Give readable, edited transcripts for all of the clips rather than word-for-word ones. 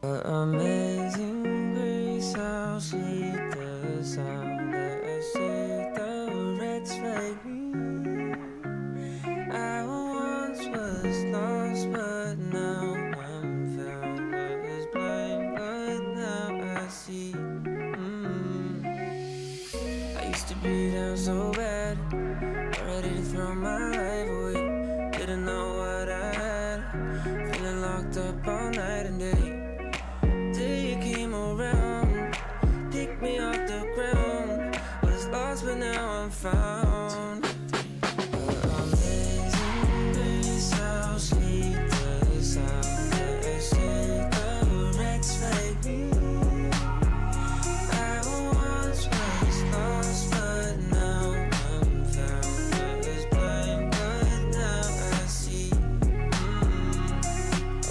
Amazing grace, how sweet the sound that saved a wretch like me. I once was lost, but now I'm found. Was blind, but now I see. I used to be down so bad, ready to throw my life away. Didn't know what I had, feeling locked up all night and day. Till you came around, picked me off the ground. Was lost but now I'm found. Amazing grace, how sweet the sound that saved a wretch like me. I once was lost but now I'm found. Was blind but now I see.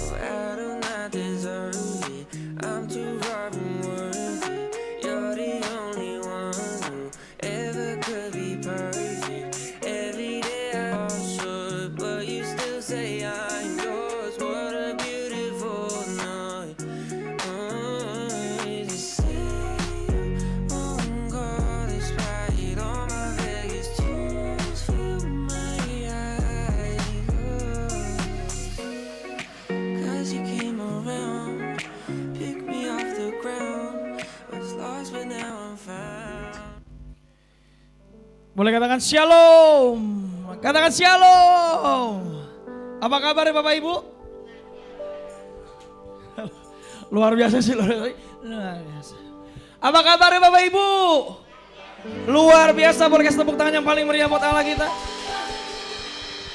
Oh, I do not deserve it. I'm too far from worthy. You're the only one who ever could be perfect. Every day I fall short, but you still say I'm yours. What a beautiful night. You say you won't go despite all my biggest tears fill my eyes. 'Cause you came around, picked me off the ground. Was lost but now I'm found. Boleh katakan shalom. Katakan shalom. Apa kabar ya Bapak Ibu? Luar biasa sih, luar biasa. Apa kabar ya Bapak Ibu? Luar biasa, boleh kasih tepuk tangan yang paling meriah buat Allah kita.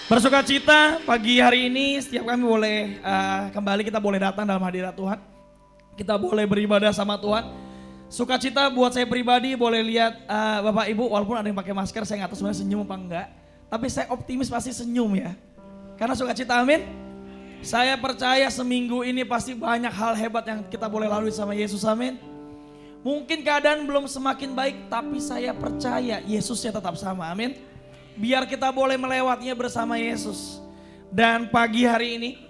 Bersuka cita pagi hari ini setiap kami boleh kembali kita boleh datang dalam hadirat Tuhan. Kita boleh beribadah sama Tuhan. Sukacita buat saya pribadi, boleh lihat Bapak Ibu walaupun ada yang pakai masker, saya nggak tahu sebenarnya senyum apa enggak. Tapi saya optimis pasti senyum ya. Karena sukacita, amin. Saya percaya seminggu ini pasti banyak hal hebat yang kita boleh lalui sama Yesus, amin. Mungkin keadaan belum semakin baik, tapi saya percaya Yesusnya tetap sama, amin. Biar kita boleh melewatinya bersama Yesus. Dan pagi hari ini,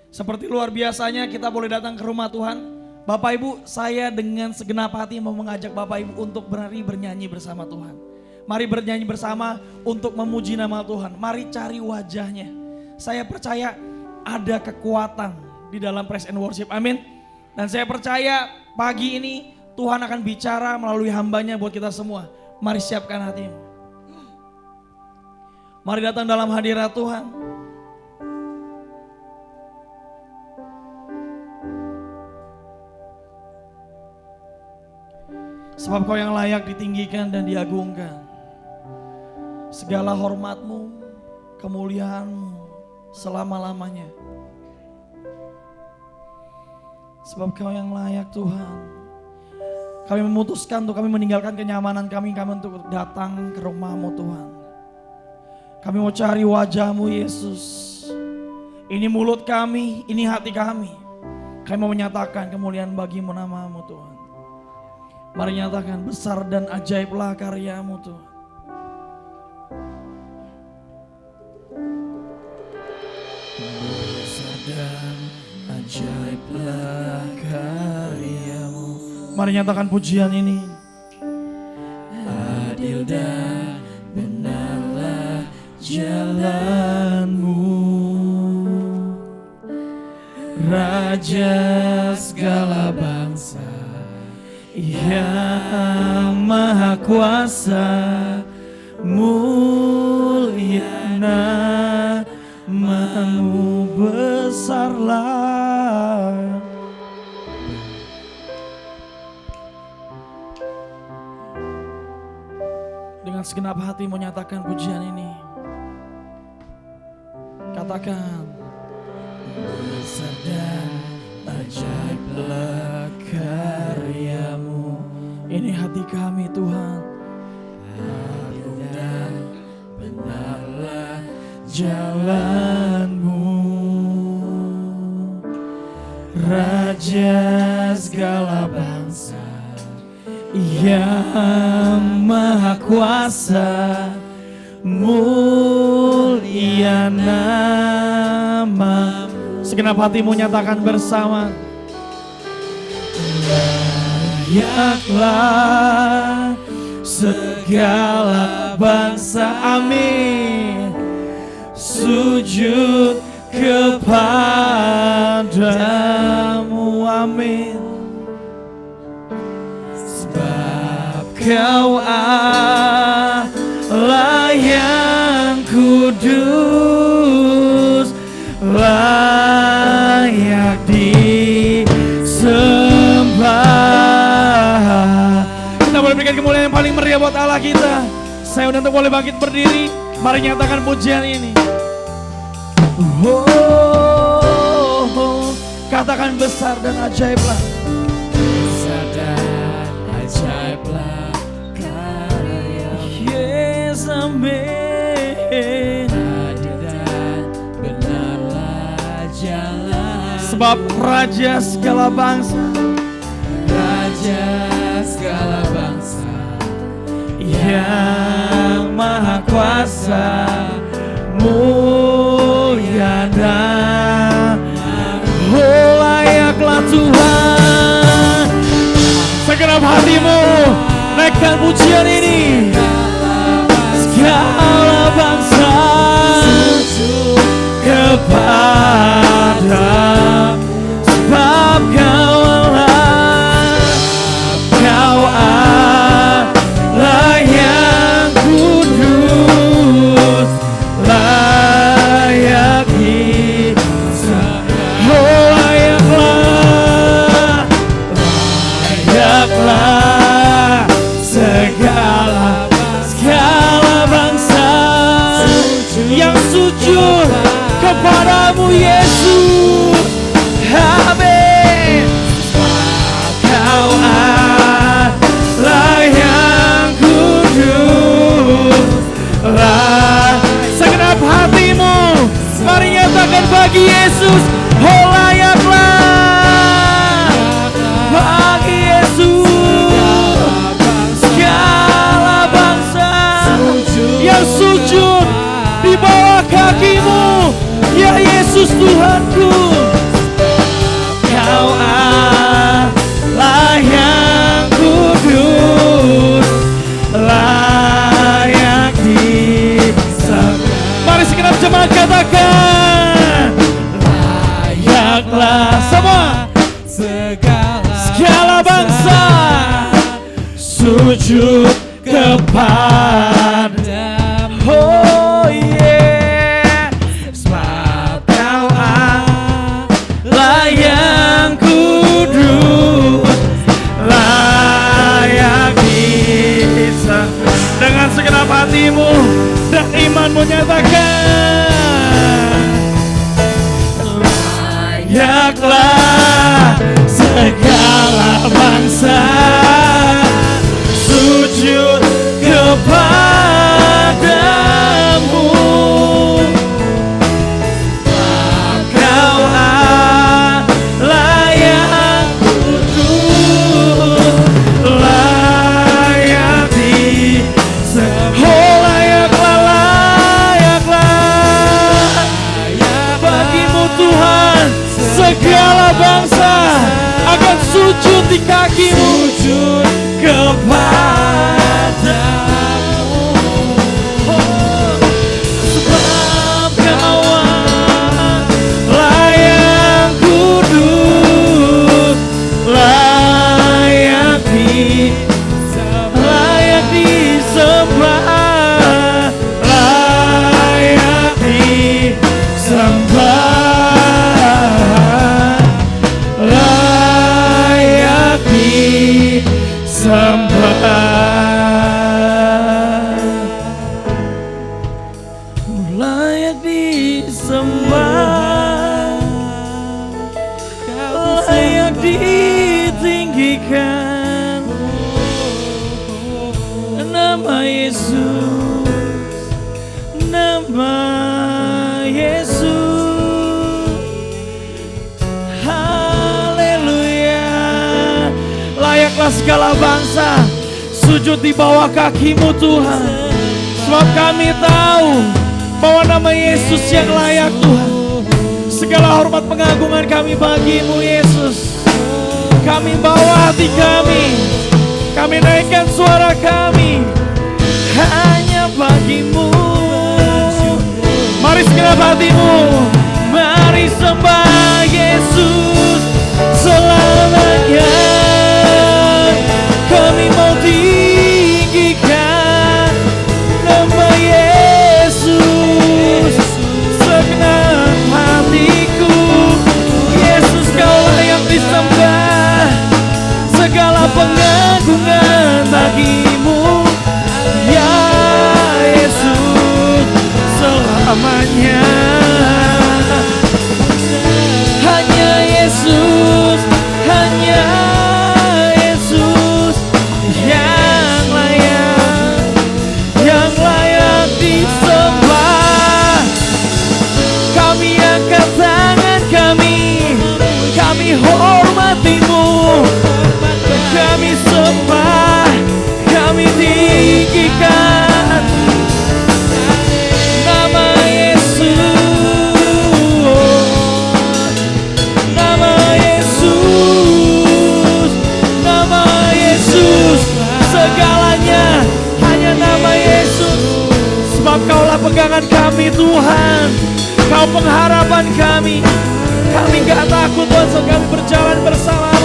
seperti luar biasanya kita boleh datang ke rumah Tuhan. Bapak Ibu, saya dengan segenap hati mau mengajak Bapak Ibu untuk bernyanyi bersama Tuhan. Mari bernyanyi bersama untuk memuji nama Tuhan. Mari cari wajahnya. Saya percaya ada kekuatan di dalam praise and worship, amin. Dan saya percaya pagi ini Tuhan akan bicara melalui hambanya buat kita semua. Mari siapkan hatimu. Mari datang dalam hadirat Tuhan. Sebab Kau yang layak ditinggikan dan diagungkan. Segala hormatmu, kemuliaanmu selama-lamanya. Sebab Kau yang layak Tuhan. Kami memutuskan untuk kami meninggalkan kenyamanan kami untuk datang ke rumah-Mu Tuhan. Kami mau cari wajah-Mu Yesus. Ini mulut kami, ini hati kami. Kami mau menyatakan kemuliaan bagi-Mu nama-Mu Tuhan. Mari nyatakan besar dan ajaiblah karya-Mu Tuhan. Besar dan ajaiblah karya-Mu. Mari nyatakan pujian ini. Adil dan benarlah jalan-Mu. Raja segala bangsa yang maha kuasa, mulia nama-Mu besarlah. Dengan segenap hati menyatakan pujian ini. Katakan. Besar dan ajaiblah karya-Mu. Ini hati kami Tuhan. Adil dan benarlah jalan-Mu. Raja segala bangsa yang maha kuasa, mulia nama. Segenap hatimu nyatakan bersama. layaklah segala bangsa, amin, sujud kepadamu, amin. Sebab Kau Allah yang kudus, layak disembah. Kita boleh berikan kemuliaan yang paling meriah buat Allah kita. Saya undang untuk boleh bangkit berdiri. Mari nyatakan pujian ini. Katakan besar dan ajaiblah. Besar dan ajaiblah karya. Yes, amin. Adil dan benarlah jalan. Sebab Raja segala bangsa, Raja segala bangsa, yang Maha Kuasa, mulia dan layaklah Tuhan. Segenap hatimu naikkan pujian ini. Segala bangsa sujud kepada, sebab Kau Allah, Kau Allah yang kudus, layak disembah. Oh, layaklah segala bangsa yang sujud kepadamu, Yesus, amin. Kau Allah yang kudus, segenap hatimu mari nyatakan bagi Yesus, oh layaklah bagi Yesus segala bangsa yang sujud di bawah kakimu, ya Yesus Tuhanku. Kau Allah yang kudus, layak disembah. Mari segenap jemaat katakan, layaklah semua segala bangsa sujud kepadamu. Oh yeah, sebab Kau Allah yang kudus, layak disembah. Dengan segenap hatimu dan imanmu nyatakan, layaklah segala bangsa sujud kepadamu. Kau Allah yang kudus, layak disembah. Oh layaklah bagimu Tuhan, segala bangsa akan sujud di kakimu, sujud kepadamu. Oh, sebab Kau Allah yang kudus, layak disembah, layak disembah, layak disembah, layak ditinggikan. Nama Yesus, nama Yesus, haleluya. Layaklah segala bangsa sujud di bawah kakimu Tuhan, sebab kami tahu bahwa nama Yesus yang layak Tuhan. Segala hormat pengagungan kami bagimu Yesus. Kami bawa hati kami naikkan suara kami hanya bagimu. Mari segenap hatimu, mari sembah Yesus selamanya. Kami mau tinggikan nama Yesus segenap hatiku. Yesus, kau layak disembah, segala pengagungan bagimu ya Yesus selamanya. Hanya Yesus, hanya Yesus yang layak disembah. Kami angkat tangan kami hormatimu, kami sembah, kami tinggikan nama Yesus, nama Yesus, nama Yesus. Segalanya hanya nama Yesus. Sebab kaulah pegangan kami Tuhan, kau pengharapan kami. Kami gak takut Tuhan, so kami berjalan bersamamu.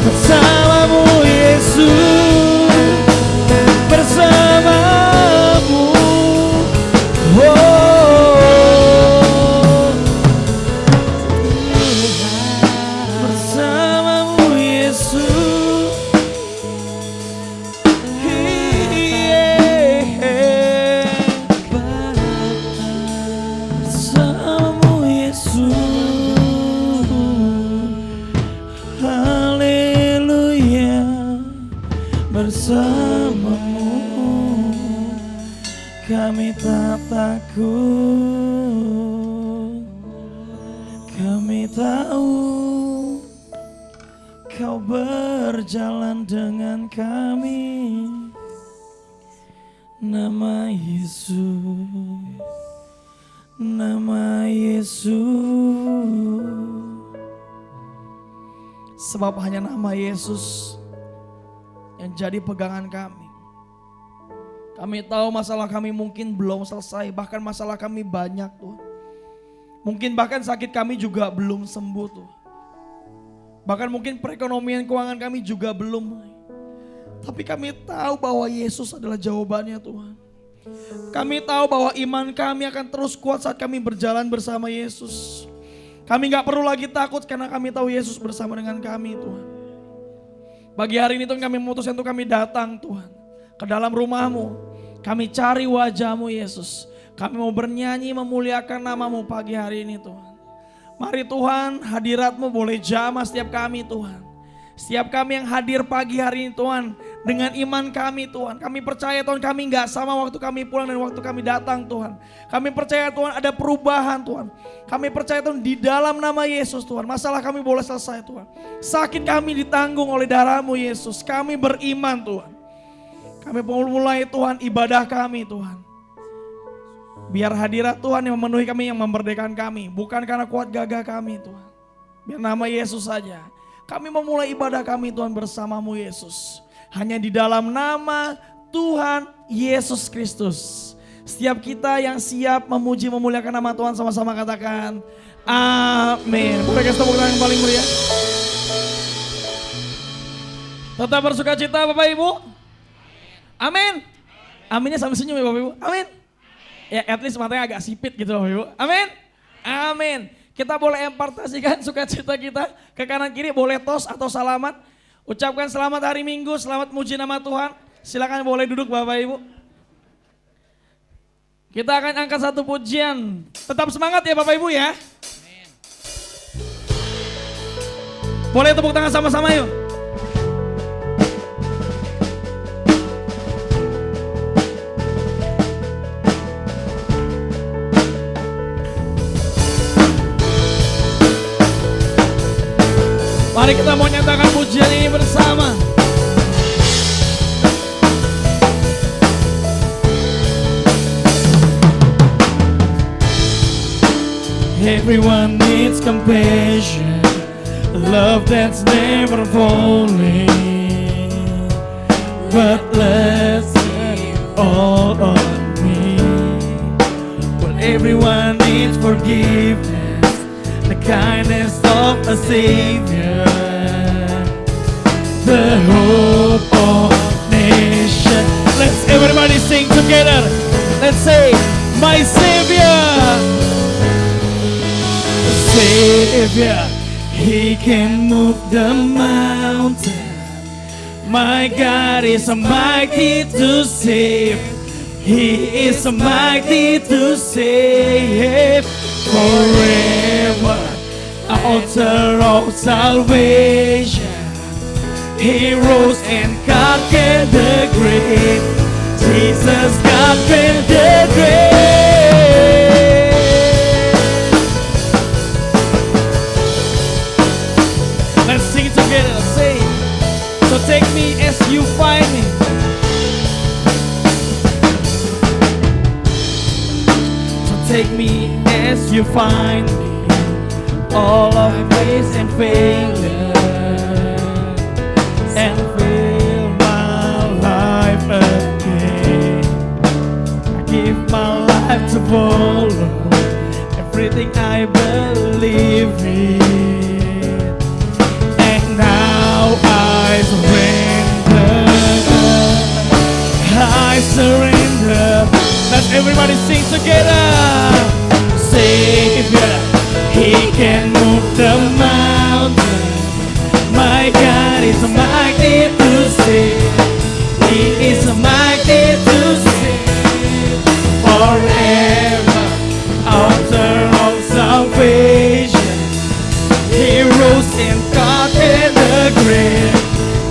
Bersamamu Yesus, bersamamu. Bersamamu Yesus. Bersamamu Yesus. Haleluya. Bersamamu kami tak takut. Kami tahu kau berjalan dengan kami. Nama Yesus, nama Yesus. Sebab hanya nama Yesus yang jadi pegangan kami. Kami tahu masalah kami mungkin belum selesai, bahkan masalah kami banyak Tuhan. Mungkin bahkan sakit kami juga belum sembuh Tuhan. Bahkan mungkin perekonomian keuangan kami juga belum. Tapi kami tahu bahwa Yesus adalah jawabannya Tuhan. Kami tahu bahwa iman kami akan terus kuat saat kami berjalan bersama Yesus. Kami gak perlu lagi takut karena kami tahu Yesus bersama dengan kami Tuhan. Pagi hari ini Tuhan, kami memutuskan untuk kami datang Tuhan ke dalam rumah-Mu. Kami cari wajah-Mu Yesus. Kami mau bernyanyi memuliakan nama-Mu pagi hari ini Tuhan. Mari Tuhan, hadirat-Mu boleh jamah setiap kami Tuhan. Setiap kami yang hadir pagi hari ini Tuhan, dengan iman kami Tuhan. Kami percaya Tuhan, kami gak sama waktu kami pulang dan waktu kami datang Tuhan. Kami percaya Tuhan ada perubahan Tuhan. Kami percaya Tuhan di dalam nama Yesus Tuhan, masalah kami boleh selesai Tuhan. Sakit kami ditanggung oleh darah-Mu Yesus. Kami beriman Tuhan. Kami mulai Tuhan ibadah kami Tuhan. Biar hadirat Tuhan yang memenuhi kami, yang memerdekakan kami. Bukan karena kuat gagah kami Tuhan. Biar nama Yesus saja. Kami memulai ibadah kami Tuhan bersama-Mu Yesus. Hanya di dalam nama Tuhan Yesus Kristus. Setiap kita yang siap memuji memuliakan nama Tuhan sama-sama katakan amin. Boleh kasih tepuk tangan yang paling meriah. Tetap bersuka cita Bapak Ibu. Amin. Aminnya sambil senyum ya Bapak Ibu. Amin. Ya at least matanya agak sipit gitu Bapak Ibu. Amin. Amin. Kita boleh impartasikan sukacita kita ke kanan kiri, boleh tos atau salamat. Ucapkan selamat hari Minggu, selamat muji nama Tuhan. Silakan boleh duduk Bapak Ibu. Kita akan angkat satu pujian. Tetap semangat ya Bapak Ibu ya. Boleh tepuk tangan sama-sama yuk. Mari kita mau nyatakan pujian ini bersama. Everyone needs compassion, love that's never falling. But let's all on me. Well, everyone needs forgiveness, the kindness of a Savior, the hope of nation. Let's everybody sing together. Let's say, my Savior, Savior, He can move the mountain. My God is mighty to save. He is mighty to save. Forever, author of salvation. He rose and conquered the grave. Jesus conquered the grave. Let's sing it together. Let's say, so take me as you find me. So take me as you find me. All of my ways and failure, and fill my life again. I give my life to follow everything I believe in. And now I surrender. Let's everybody sing together. Savior, He can move the mountain. My God is mighty to save. He is mighty to save. Forever, author of salvation. He rose and conquered the grave.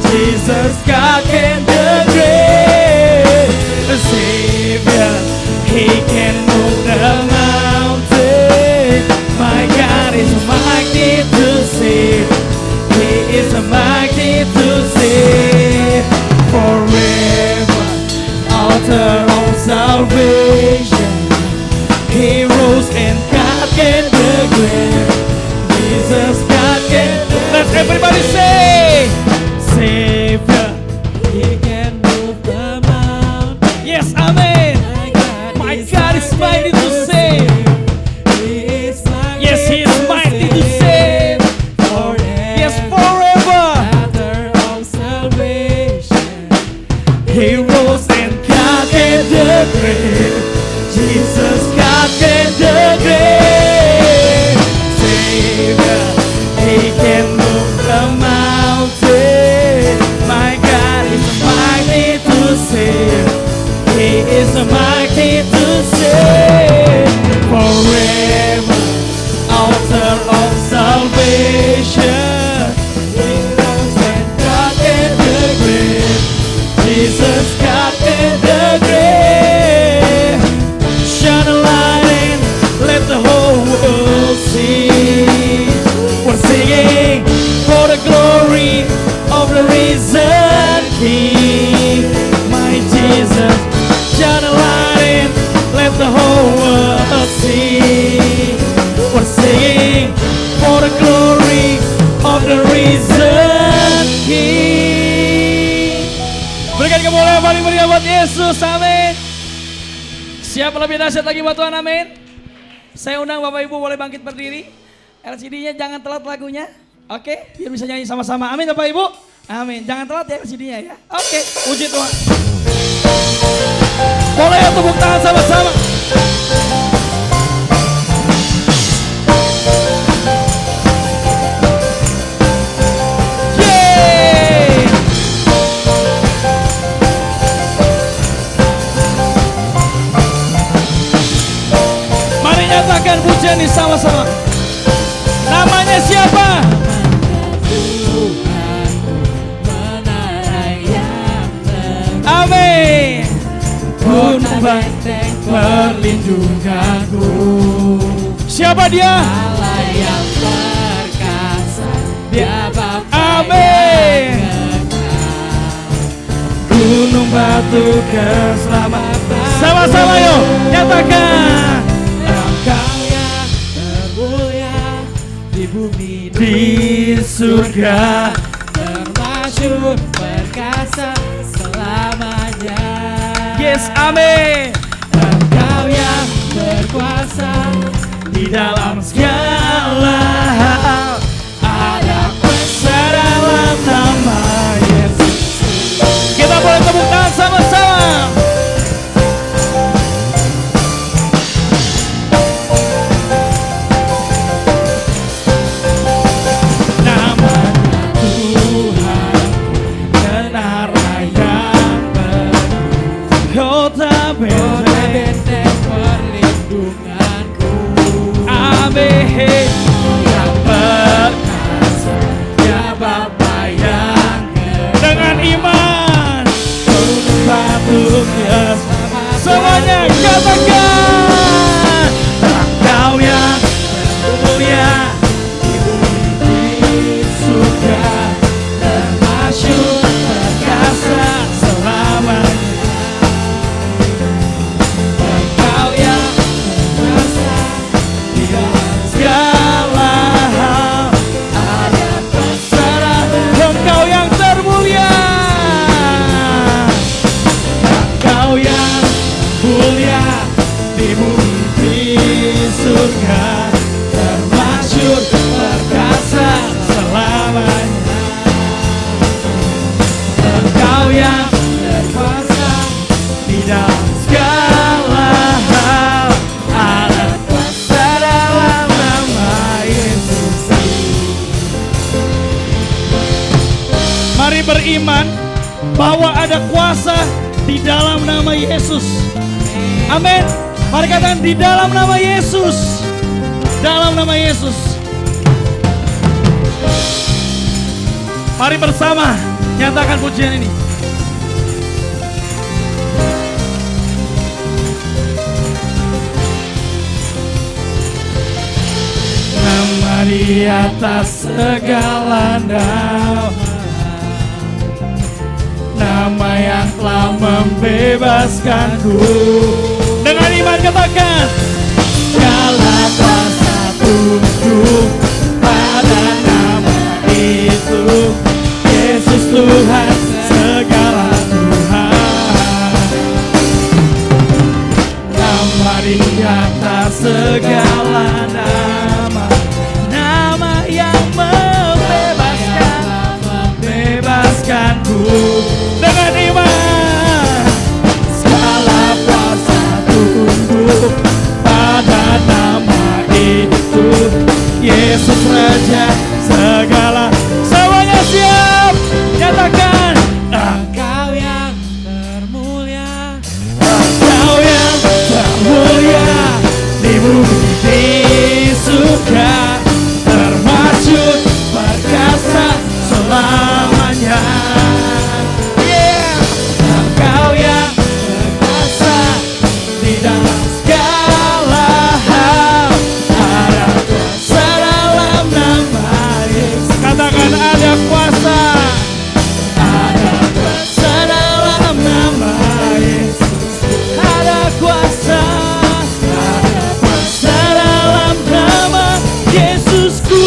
Jesus conquered the grave. Savior, He can move the mountain. My God is mighty to save. He is mighty to save. Forever, author of salvation. He rose and conquered the grave. Jesus conquered. Let's everybody say, Savior, He can move the mountain. Yes, amen. My God is mighty to save. Yes, He is mighty to save. Yes, forever. He rose and conquered the grave. Jesus conquered the grave. Savior, He can move the mountain. My God is mighty to save. He is mighty to save. Forever, author of salvation. He rose and conquered the grave. Jesus conquered the grave. Shine a light and let the whole world see. We're singing for the glory of the risen King. My Jesus, shine a light and let the whole world see. We're singing for the glory of the risen King. Berikan kemuliaan paling meriah buat Yesus, amin. Siap lebih dahsyat lagi buat Tuhan, amin. Saya undang Bapak Ibu boleh bangkit berdiri. LCD-nya jangan telat lagunya. Oke, biar bisa nyanyi sama-sama. Amin Bapak Ibu. Amin. Jangan telat ya LCD-nya ya. Oke, puji Tuhan. Boleh ya tepuk tangan sama-sama. Yeay. Mari nyatakan pujian ini sama-sama. Namanya siapa? Amin. Gunung benteng perlindunganku. Siapa dia? Allah yang perkasa, Dia Bapa Amin. yang kekal. Gunung batu keselamatan. Sama-sama yuk nyatakan. Engkau yang terbuka di surga. termasyur perkasa selamanya. Yes, amin. Engkau yang berkuasa Di dalam segala hal ada kuasa dalam nama Yesus. Kita boleh tepuk tangan sama-sama. Nama Tuhan benar yang penuh kota benteng perlindunganku. Amin. Yang perkasa Ya Bapa yang dengan iman patutnya semuanya katakan Engkau yang mulia di bumi di surga termasyur perkasa selamanya. Engkau yang berkuasa di dalam segala hal ada kuasa. Engkau yang termulia, Engkau yang mulia di bumi di surga termasyur perkasa selamanya. Engkau yang berkuasa di dalam segala hal ada kuasa dalam nama Yesus. Mari beriman bahwa ada kuasa di dalam nama Yesus. Amin. Mari katakan di dalam nama Yesus. Dalam nama Yesus. Mari bersama nyatakan pujian ini. Nama di atas segala nama, nama yang telah membebaskanku. Dengan iman katakan segala kuasa tunduk pada nama itu, Yesus Tuhan segala Tuhan. Nama di atas segala nama, nama yang membebaskanku. Dengan iman segala kuasa tunduk pada nama itu, Yesus Raja segala. Semuanya siap, nyatakan Engkau yang termulia. Engkau yang termulia di bumi di surga termasyur perkasa selamanya. Yeah. Engkau yang berkuasa di dalam segala hal ada kuasa dalam nama Yesus. Katakan ada kuasa. Ada kuasa dalam nama Yesus. Ada kuasa. Ada kuasa dalam nama Yesusku.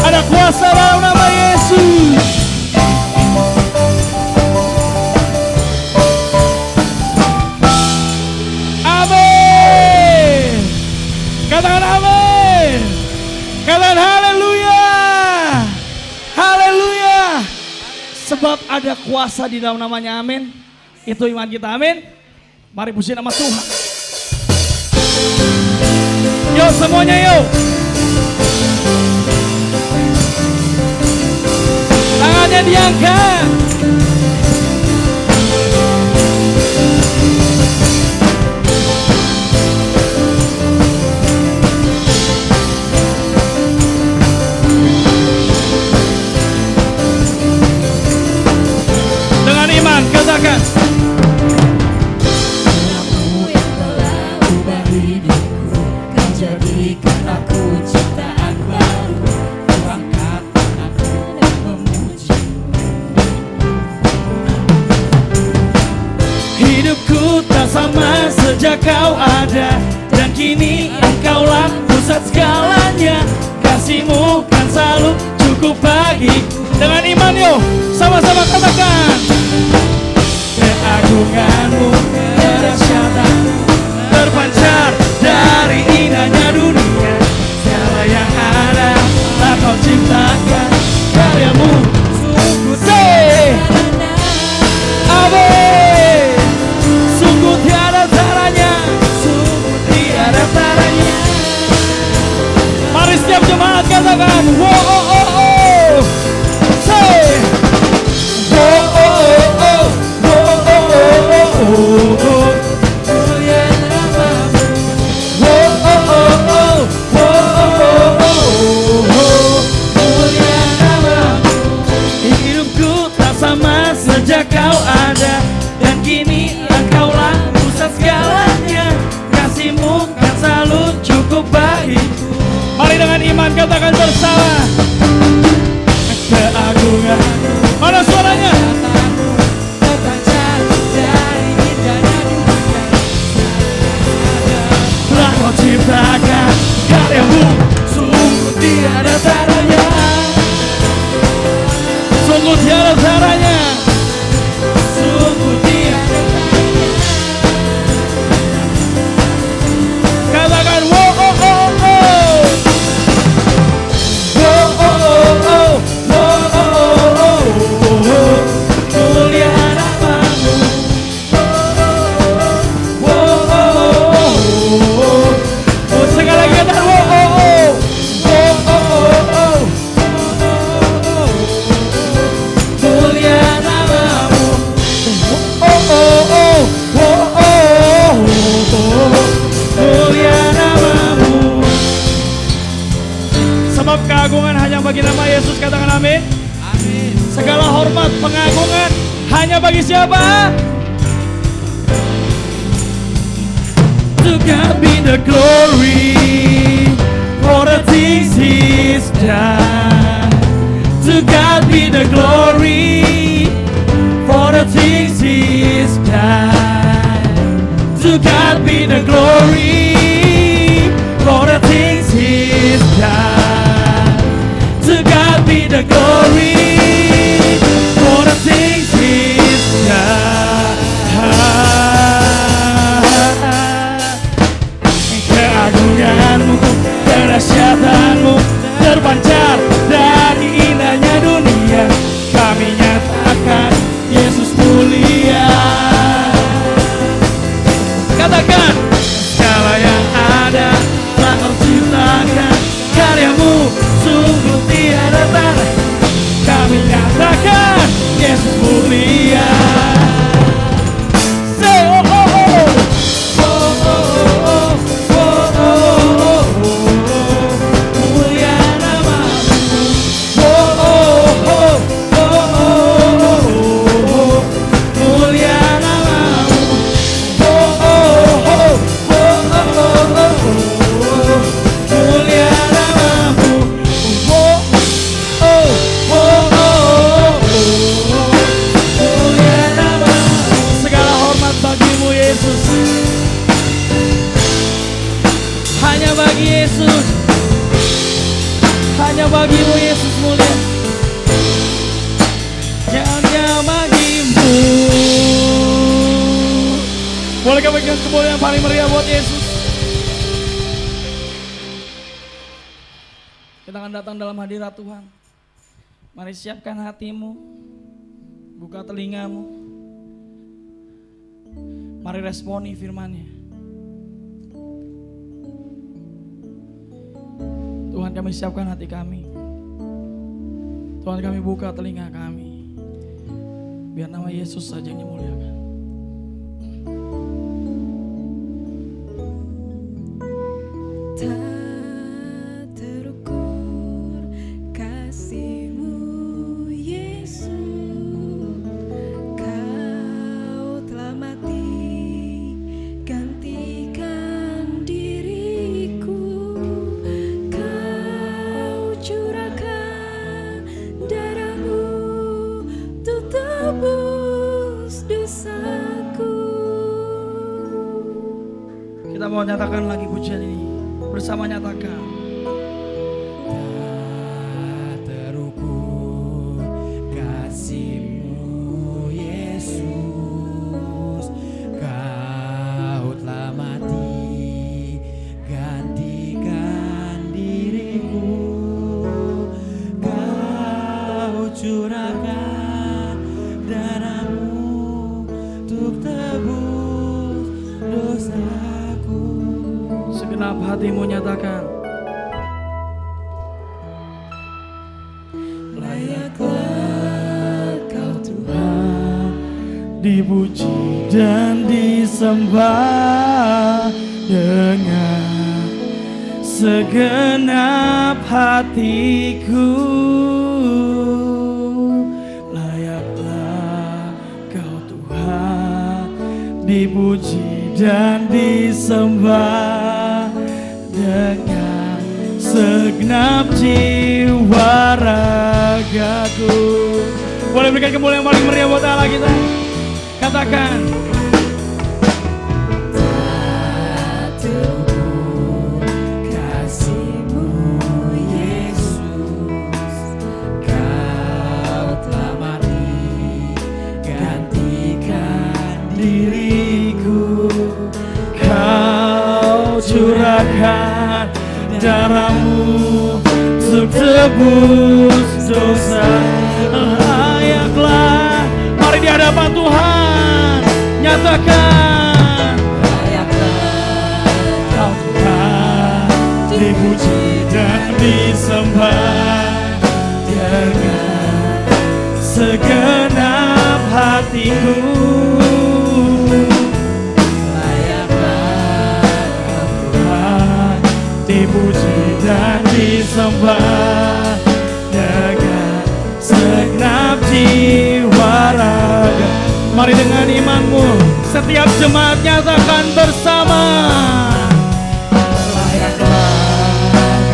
Ada kuasa dalam nama Yesus. Amin. Katakan amin. Katakan haleluya. Haleluya. Sebab ada kuasa di dalam namanya, amin. Itu iman kita, amin. Mari puji nama Tuhan. Yo semuanya yo. Tangannya diangkat. Dengan iman katakan Kamu yang telah ubah hidupku, kau jadikan aku ciptaan baru. Kau angkat tanganku dan memuji. hidupku tak sama sejak kau ada, dan kini engkaulah segalanya. Kasih-Mu kan selalu cukup bagiku. Dengan iman yuk, sama-sama katakan. Keagungan-Mu, kedahsyatan-Mu terpancar dari indahnya dunia. Segala yang ada telah Kau ciptakan, karya-Mu sungguh tiada. Amin. Sungguh tiada taranya, sungguh tiada taranya. Mari setiap jemaat katakan, wow, oh, oh, oh. Say, wow, oh, oh, oh, wow, oh, oh, oh, oh. Mulia namamu, wow, oh, oh, oh, wow, oh, oh, oh. Mulia namamu. Hidupku tak sama sejak Kau ada, dan kini Engkaulah pusat segalanya. Kasih-Mu kan selalu cukup bagiku. Mari dengan iman katakan bersama. Keagungan, mana suaranya? Terpancar dari indahnya dunia. Telah Kau ciptakan, karya-Mu sungguh tiada taranya. Sungguh tiada taranya. Sungguh tiada taranya. Katakan wow, oh, oh, oh. Wow, oh, oh, oh. Wow, oh, oh, oh. Mulia namamu. Wow, oh, oh, oh. Oh, sekali lagi katakan wow, oh, oh. Wow, oh, oh, oh. Mulia namamu. Oh, oh, oh. Wow, oh, oh. Mulia namamu. Sebab keagungan hanya bagi nama Yesus, katakan amin. Amin. Segala hormat, pengagungan hanya bagi siapa? To God be the glory for the things He's done. To God be the glory for the things He's done. To God be the glory for the things He's done. To God be the glory for the things He's done. Keagungan-Mu, kedahsyatan-Mu terpancar dari indahnya dunia. Kami nyatakan Yesus mulia. Katakan, segala yang ada telah Kau ciptakan, karya-Mu sungguh tiada tara. Kami nyatakan Yesus mulia. Say oh oh oh. Oh oh oh. Oh oh oh. Mulia namamu. Oh oh oh. Oh oh oh. Mulia namamu. Oh oh oh. Oh oh oh. Mulia namamu. Oh oh oh. Mulia namamu. Segala hormat bagi-Mu Yesus. Hanya bagi Yesus. Hanya bagi-Mu Yesus mulia. Hanya bagi-Mu. Bolehkah berikan kemuliaan paling meriah buat Yesus? Kita akan datang dalam hadirat Tuhan. Mari siapkan hatimu, buka telingamu. Mari responi firman-Nya. Tuhan, kami siapkan hati kami. Tuhan, kami buka telinga kami. Biar nama Yesus saja yang dimuliakan. Tak terukur kasih-Mu Yesus. Kau telah mati gantikan diriku. Kau curahkan darah-Mu untuk tebus dosaku. Kita mau nyatakan lagi pujian ini. Bersama nyatakan. segenap hatimu nyatakan. Layaklah Kau Tuhan, Dipuji dan disembah dengan segenap hatiku. Layaklah Kau Tuhan, dipuji dan disembah dengan segenap jiwa ragaku. Boleh berikan kemuliaan yang paling meriah buat Allah kita. Katakan. tak terukur kasih-Mu Yesus, Kau telah mati gantikan Diriku, Kau curahkan darah-Mu untuk tebus dosa. Layaklah, mari di hadapan Tuhan nyatakan. layaklah Kau Tuhan, dipuji dan disembah dengan segenap hatiku. Dipuji dan disembah dengan segenap jiwa raga. Mari dengan imanmu, setiap jemaat nyatakan bersama. Layaklah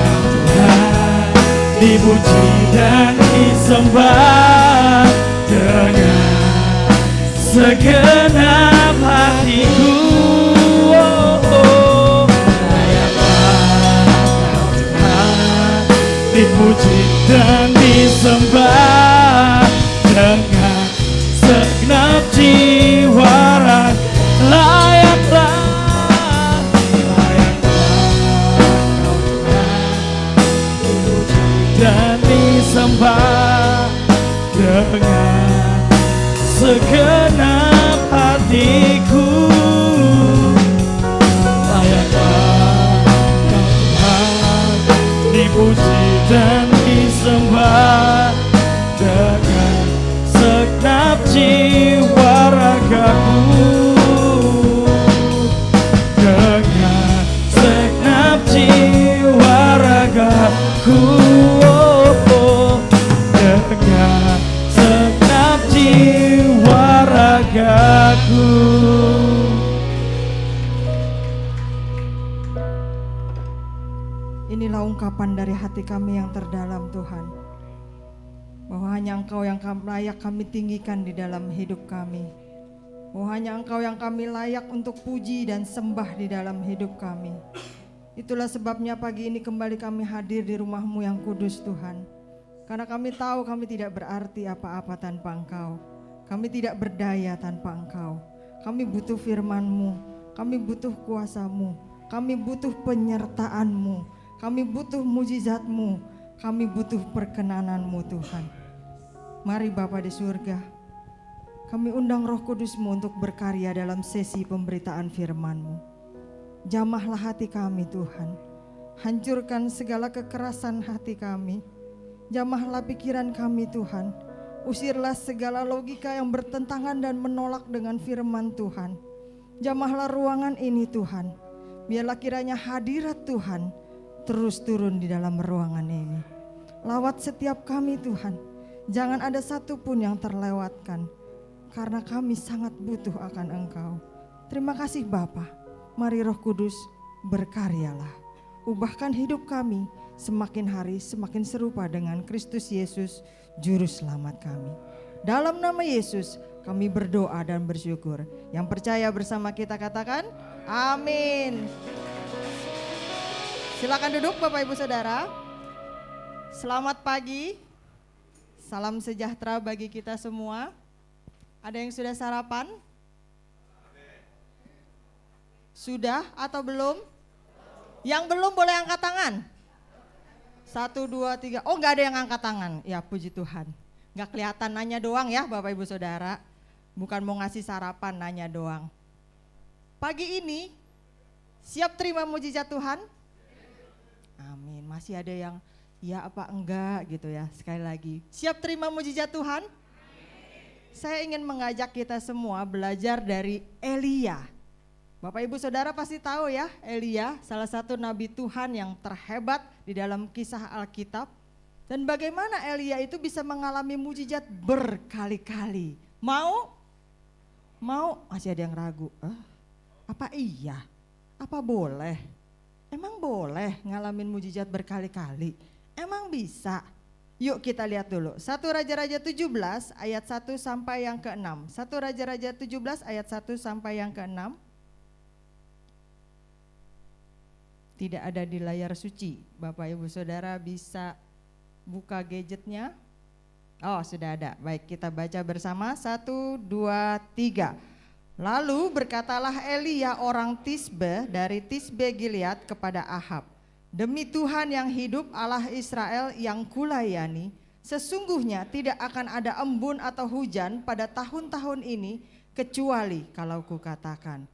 Kau Tuhan, dipuji dan disembah dengan segenap hatiku. Dipuji dan disembah dengan segenap jiwa raga. Layaklah Kau Tuhan, dipuji dan disembah dengan segenap hatiku. Layaklah Kau Tuhan, dipuji dan disembah dengan segenap jiwa ragaku. Dengan segenap jiwa ragaku. Dengan segenap jiwa ragaku. Inilah ungkapan dari hati kami yang terdalam Tuhan, bahwa hanya Engkau yang layak kami tinggikan di dalam hidup kami, bahwa hanya Engkau yang kami layak untuk puji dan sembah di dalam hidup kami. Itulah sebabnya pagi ini kembali kami hadir di rumah-Mu yang kudus Tuhan, karena kami tahu kami tidak berarti apa-apa tanpa Engkau. Kami tidak berdaya tanpa Engkau. Kami butuh firman-Mu, kami butuh kuasa-Mu, kami butuh penyertaan-Mu, kami butuh mujizat-Mu, kami butuh perkenanan-Mu Tuhan. Mari Bapa di surga, kami undang Roh Kudus-Mu untuk berkarya dalam sesi pemberitaan firman-Mu. Jamahlah hati kami Tuhan, hancurkan segala kekerasan hati kami. Jamahlah pikiran kami Tuhan, usirlah segala logika yang bertentangan dan menolak dengan firman Tuhan. Jamahlah ruangan ini Tuhan, biarlah kiranya hadirat Tuhan terus turun di dalam ruangan ini. Lawat setiap kami Tuhan, jangan ada satupun yang terlewatkan, karena kami sangat butuh akan Engkau. Terima kasih Bapa. Mari Roh Kudus berkaryalah, ubahkan hidup kami semakin hari semakin serupa dengan Kristus Yesus Juru Selamat kami. Dalam nama Yesus kami berdoa dan bersyukur. Yang percaya bersama kita katakan amin. Silakan duduk Bapak Ibu Saudara. Selamat pagi. Salam sejahtera bagi kita semua. Ada yang sudah sarapan? Sudah atau belum? Yang belum boleh angkat tangan. 1, 2, 3. Oh, nggak ada yang angkat tangan. Ya puji Tuhan. Nggak kelihatan, nanya doang ya Bapak Ibu Saudara. Bukan mau ngasih sarapan, nanya doang. Pagi ini Siap terima mujizat Tuhan? Amin. Masih ada yang ya apa enggak gitu ya. Sekali lagi, siap terima mujizat Tuhan? Saya ingin mengajak kita semua belajar dari Elia. Bapak Ibu Saudara pasti tahu ya, Elia salah satu nabi Tuhan yang terhebat di dalam kisah Alkitab. Dan bagaimana Elia itu bisa mengalami mujizat berkali-kali. Mau? Masih ada yang ragu. Apa iya? Apa boleh? Emang boleh ngalamin mujizat berkali-kali? Emang bisa? Yuk kita lihat dulu. 1 Raja-Raja 17 ayat 1 sampai yang ke-6. 1 Raja-Raja 17 ayat 1 sampai yang ke-6. Tidak ada di layar suci. Bapak Ibu Saudara bisa buka gadgetnya. Oh sudah ada. Baik, kita baca bersama. 1, 2, 3. Lalu berkatalah Elia orang Tisbe dari Tisbe Gilead kepada Ahab, demi Tuhan yang hidup, Allah Israel yang kulayani, sesungguhnya tidak akan ada embun atau hujan pada tahun-tahun ini kecuali kalau kukatakan.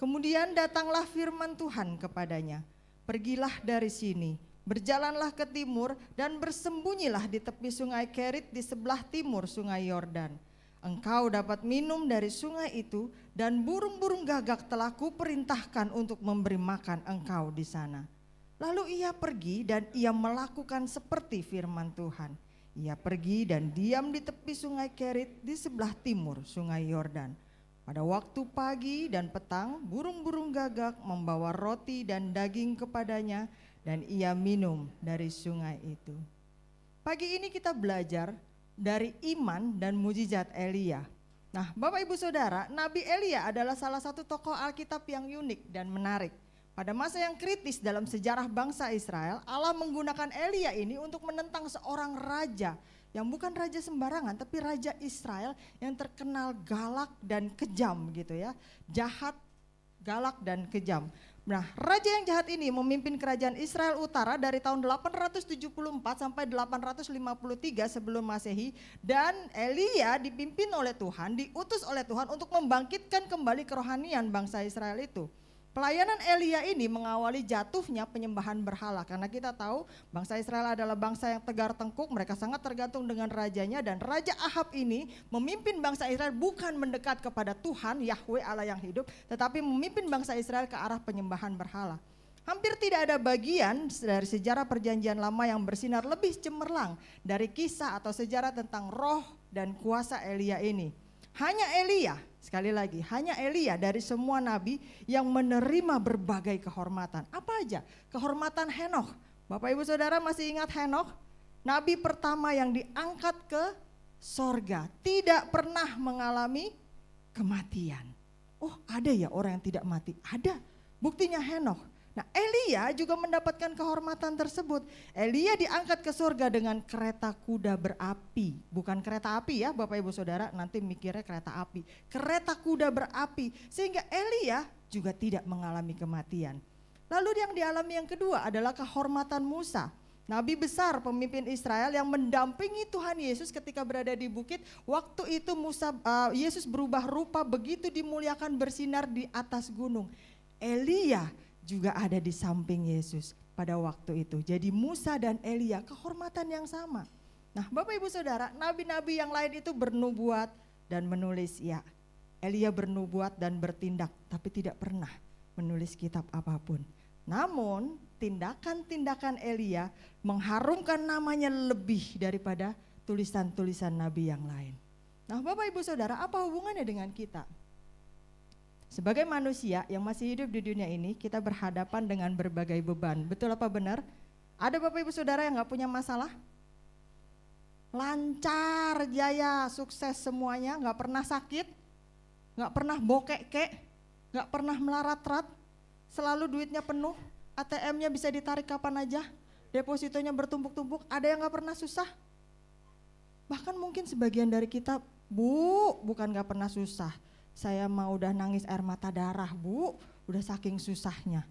Kemudian datanglah firman Tuhan kepadanya, pergilah dari sini, berjalanlah ke timur dan bersembunyilah di tepi sungai Kerit di sebelah timur sungai Yordan. Engkau dapat minum dari sungai itu dan burung-burung gagak telah kuperintahkan untuk memberi makan engkau di sana. Lalu ia pergi dan ia melakukan seperti firman Tuhan. Ia pergi dan diam di tepi sungai Kerit di sebelah timur sungai Yordan. Pada waktu pagi dan petang burung-burung gagak membawa roti dan daging kepadanya dan ia minum dari sungai itu. Pagi ini kita belajar dari iman dan mujizat Elia. Nah, Bapak Ibu Saudara, Nabi Elia adalah salah satu tokoh Alkitab yang unik dan menarik. Pada masa yang kritis dalam sejarah bangsa Israel, Allah menggunakan Elia ini untuk menentang seorang raja yang bukan raja sembarangan, tapi raja Israel yang terkenal galak dan kejam gitu ya. Jahat, galak dan kejam. Nah, raja yang jahat ini memimpin kerajaan Israel Utara dari tahun 874 sampai 853 sebelum Masehi, dan Elia dipimpin oleh Tuhan, diutus oleh Tuhan untuk membangkitkan kembali kerohanian bangsa Israel itu. Pelayanan Elia ini mengawali jatuhnya penyembahan berhala, karena kita tahu bangsa Israel adalah bangsa yang tegar tengkuk, mereka sangat tergantung dengan rajanya, dan Raja Ahab ini memimpin bangsa Israel bukan mendekat kepada Tuhan Yahweh Allah yang hidup, tetapi memimpin bangsa Israel ke arah penyembahan berhala. Hampir tidak ada bagian dari sejarah perjanjian lama yang bersinar lebih cemerlang dari kisah atau sejarah tentang roh dan kuasa Elia ini. Hanya Elia, sekali lagi, hanya Elia dari semua nabi yang menerima berbagai kehormatan. Apa aja? Kehormatan Henokh. Bapak Ibu Saudara masih ingat Henokh? Nabi pertama yang diangkat ke sorga, tidak pernah mengalami kematian. Oh, ada ya orang yang tidak mati? Ada, buktinya Henokh. Nah, Elia juga mendapatkan kehormatan tersebut. Elia diangkat ke surga dengan kereta kuda berapi. Bukan kereta api ya Bapak Ibu Saudara, nanti mikirnya kereta api. Kereta kuda berapi, sehingga Elia juga tidak mengalami kematian. Lalu yang dialami yang kedua adalah kehormatan Musa. Nabi besar pemimpin Israel yang mendampingi Tuhan Yesus ketika berada di bukit. Waktu itu Yesus berubah rupa, begitu dimuliakan, bersinar di atas gunung. Elia juga ada di samping Yesus pada waktu itu. Jadi Musa dan Elia kehormatan yang sama. Nah, Bapak Ibu Saudara, nabi-nabi yang lain itu bernubuat dan menulis, ya. Elia bernubuat dan bertindak, tapi tidak pernah menulis kitab apapun. Namun tindakan-tindakan Elia mengharumkan namanya lebih daripada tulisan-tulisan nabi yang lain. Nah, Bapak Ibu Saudara, apa hubungannya dengan kita? Sebagai manusia yang masih hidup di dunia ini, kita berhadapan dengan berbagai beban. Betul apa benar? Ada Bapak Ibu Saudara yang gak punya masalah? Lancar, jaya, sukses semuanya, gak pernah sakit, gak pernah bokek-kek, gak pernah melarat-rat, selalu duitnya penuh, ATM-nya bisa ditarik kapan aja, depositonya bertumpuk-tumpuk. Ada yang gak pernah susah? Bahkan mungkin sebagian dari kita, bukan gak pernah susah, saya mau udah nangis air mata darah, Bu, udah saking susahnya.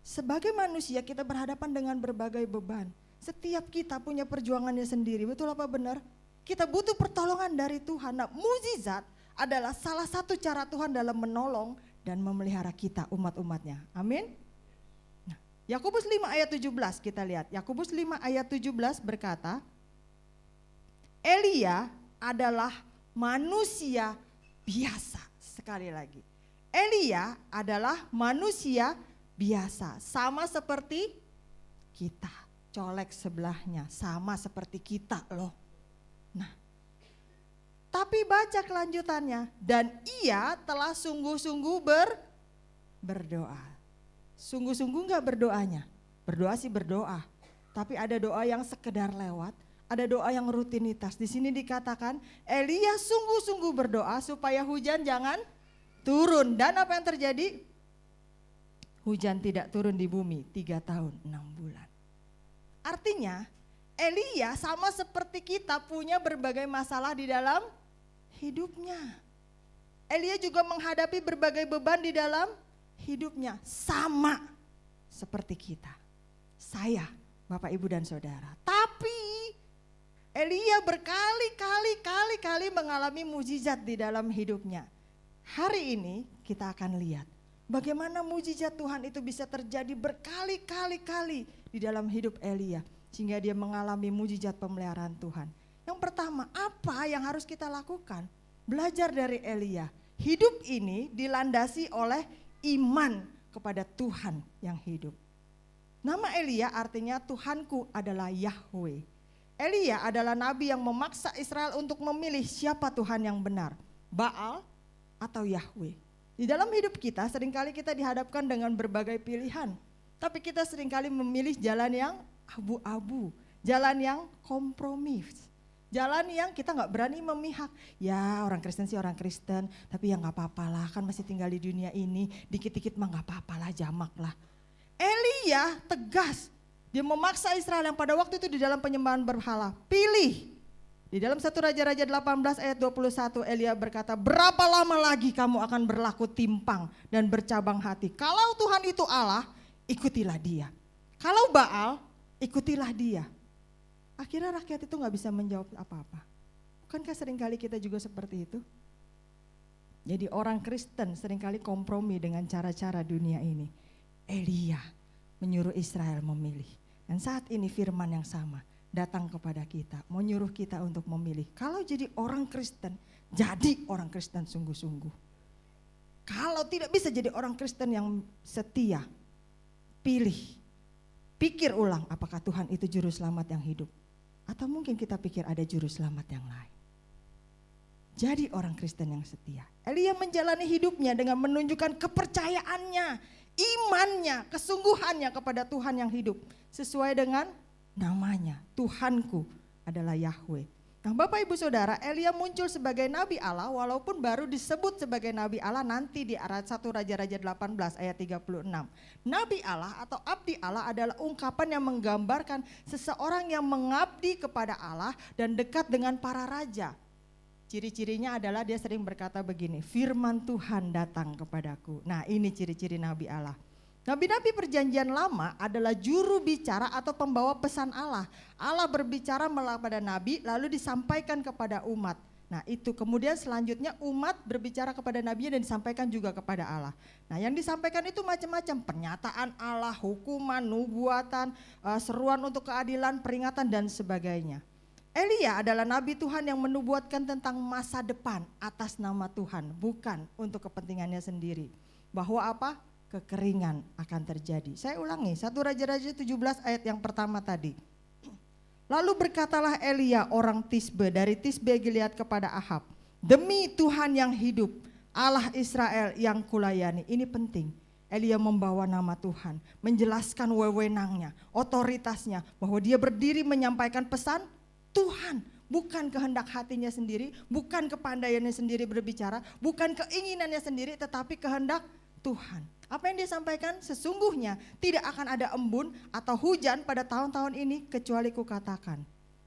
Sebagai manusia kita berhadapan dengan berbagai beban. Setiap kita punya perjuangannya sendiri, betul apa benar? Kita butuh pertolongan dari Tuhan. Nah, mukjizat adalah salah satu cara Tuhan dalam menolong dan memelihara kita umat-umatnya. Amin. Nah, Yakobus 5 ayat 17 kita lihat. Yakobus 5 ayat 17 berkata, Elia adalah manusia biasa. Sekali lagi, Elia adalah manusia biasa, sama seperti kita. Colek sebelahnya, sama seperti kita loh. Nah, tapi baca kelanjutannya, dan ia telah sungguh-sungguh berdoa. Sungguh-sungguh enggak berdoanya? Berdoa sih berdoa, tapi ada doa yang sekedar lewat, ada doa yang rutinitas. Di sini dikatakan Elia sungguh-sungguh berdoa supaya hujan jangan turun. Dan apa yang terjadi? Hujan tidak turun di bumi 3 tahun 6 bulan. Artinya Elia sama seperti kita punya berbagai masalah di dalam hidupnya. Elia juga menghadapi berbagai beban di dalam hidupnya, sama seperti kita. Saya, Bapak, Ibu, dan Saudara. Tapi Elia berkali-kali mengalami mukjizat di dalam hidupnya. Hari ini kita akan lihat bagaimana mukjizat Tuhan itu bisa terjadi berkali-kali di dalam hidup Elia, sehingga dia mengalami mukjizat pemeliharaan Tuhan. Yang pertama, apa yang harus kita lakukan? Belajar dari Elia. Hidup ini dilandasi oleh iman kepada Tuhan yang hidup. Nama Elia artinya Tuhanku adalah Yahweh. Elia adalah nabi yang memaksa Israel untuk memilih siapa Tuhan yang benar, Baal atau Yahweh. Di dalam hidup kita seringkali kita dihadapkan dengan berbagai pilihan, tapi kita seringkali memilih jalan yang abu-abu, jalan yang kompromi, jalan yang kita gak berani memihak. Ya orang Kristen sih orang Kristen, tapi ya gak apa-apa lah, kan masih tinggal di dunia ini, dikit-dikit mah gak apa-apa lah, jamak lah. Elia tegas, dia memaksa Israel yang pada waktu itu di dalam penyembahan berhala, pilih. Di dalam 1 Raja-Raja 18 ayat 21 Elia berkata, berapa lama lagi kamu akan berlaku timpang dan bercabang hati? Kalau Tuhan itu Allah, ikutilah dia. Kalau Baal, ikutilah dia. Akhirnya rakyat itu gak bisa menjawab apa-apa. Bukankah seringkali kita juga seperti itu? Jadi orang Kristen seringkali kompromi dengan cara-cara dunia ini. Elia menyuruh Israel memilih. Dan saat ini firman yang sama datang kepada kita, mau nyuruh kita untuk memilih. Kalau jadi orang Kristen, jadi orang Kristen sungguh-sungguh. Kalau tidak bisa jadi orang Kristen yang setia, pilih. Pikir ulang apakah Tuhan itu juru selamat yang hidup. Atau mungkin kita pikir ada juru selamat yang lain. Jadi orang Kristen yang setia. Elia menjalani hidupnya dengan menunjukkan kepercayaannya, imannya, kesungguhannya kepada Tuhan yang hidup. Sesuai dengan namanya, Tuhanku adalah Yahweh. Nah Bapak Ibu Saudara, Elia muncul sebagai Nabi Allah walaupun baru disebut sebagai Nabi Allah nanti di 1 Raja-Raja 18 ayat 36. Nabi Allah atau abdi Allah adalah ungkapan yang menggambarkan seseorang yang mengabdi kepada Allah dan dekat dengan para raja. Ciri-cirinya adalah dia sering berkata begini, firman Tuhan datang kepadaku. Nah ini ciri-ciri Nabi Allah. Nabi-nabi perjanjian lama adalah juru bicara atau pembawa pesan Allah. Allah berbicara kepada nabi lalu disampaikan kepada umat. Nah itu kemudian selanjutnya umat berbicara kepada nabinya dan disampaikan juga kepada Allah. Nah yang disampaikan itu macam-macam, pernyataan Allah, hukuman, nubuatan, seruan untuk keadilan, peringatan dan sebagainya. Elia adalah nabi Tuhan yang menubuatkan tentang masa depan atas nama Tuhan, bukan untuk kepentingannya sendiri. Bahwa apa? Kekeringan akan terjadi. Saya ulangi, 1 Raja-Raja 17 ayat yang pertama tadi. Lalu berkatalah Elia orang Tisbe dari Tisbe Gilead kepada Ahab, demi Tuhan yang hidup, Allah Israel yang kulayani. Ini penting. Elia membawa nama Tuhan, menjelaskan wewenangnya, otoritasnya, bahwa dia berdiri menyampaikan pesan Tuhan, bukan kehendak hatinya sendiri, bukan kepandaiannya sendiri berbicara, bukan keinginannya sendiri, tetapi kehendak Tuhan. Apa yang dia sampaikan? Sesungguhnya tidak akan ada embun atau hujan pada tahun-tahun ini kecuali kukatakan.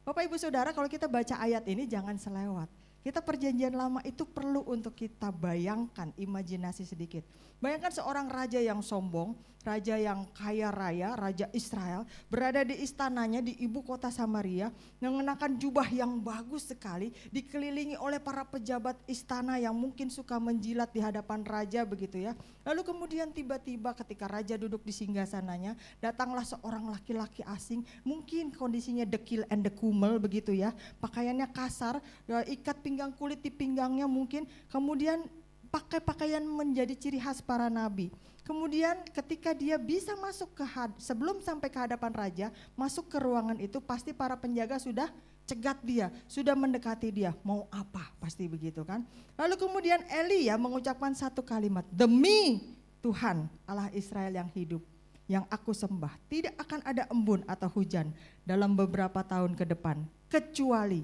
Bapak Ibu Saudara, kalau kita baca ayat ini jangan selewat. Kita perjanjian lama itu perlu untuk kita bayangkan, imajinasi sedikit. Bayangkan seorang raja yang sombong, raja yang kaya raya, raja Israel, berada di istananya di ibu kota Samaria, mengenakan jubah yang bagus sekali, dikelilingi oleh para pejabat istana yang mungkin suka menjilat di hadapan raja begitu ya. Lalu kemudian tiba-tiba ketika raja duduk di singgasananya, datanglah seorang laki-laki asing, mungkin kondisinya dekil and dekumel begitu ya, pakaiannya kasar, ikat pinggang kulit di pinggangnya mungkin, kemudian pakai pakaian menjadi ciri khas para nabi. Kemudian ketika dia bisa masuk sebelum sampai ke hadapan raja, masuk ke ruangan itu pasti para penjaga sudah cegat dia, sudah mendekati dia, mau apa pasti begitu kan. Lalu kemudian Elia mengucapkan satu kalimat, demi Tuhan Allah Israel yang hidup, yang aku sembah, tidak akan ada embun atau hujan dalam beberapa tahun ke depan, kecuali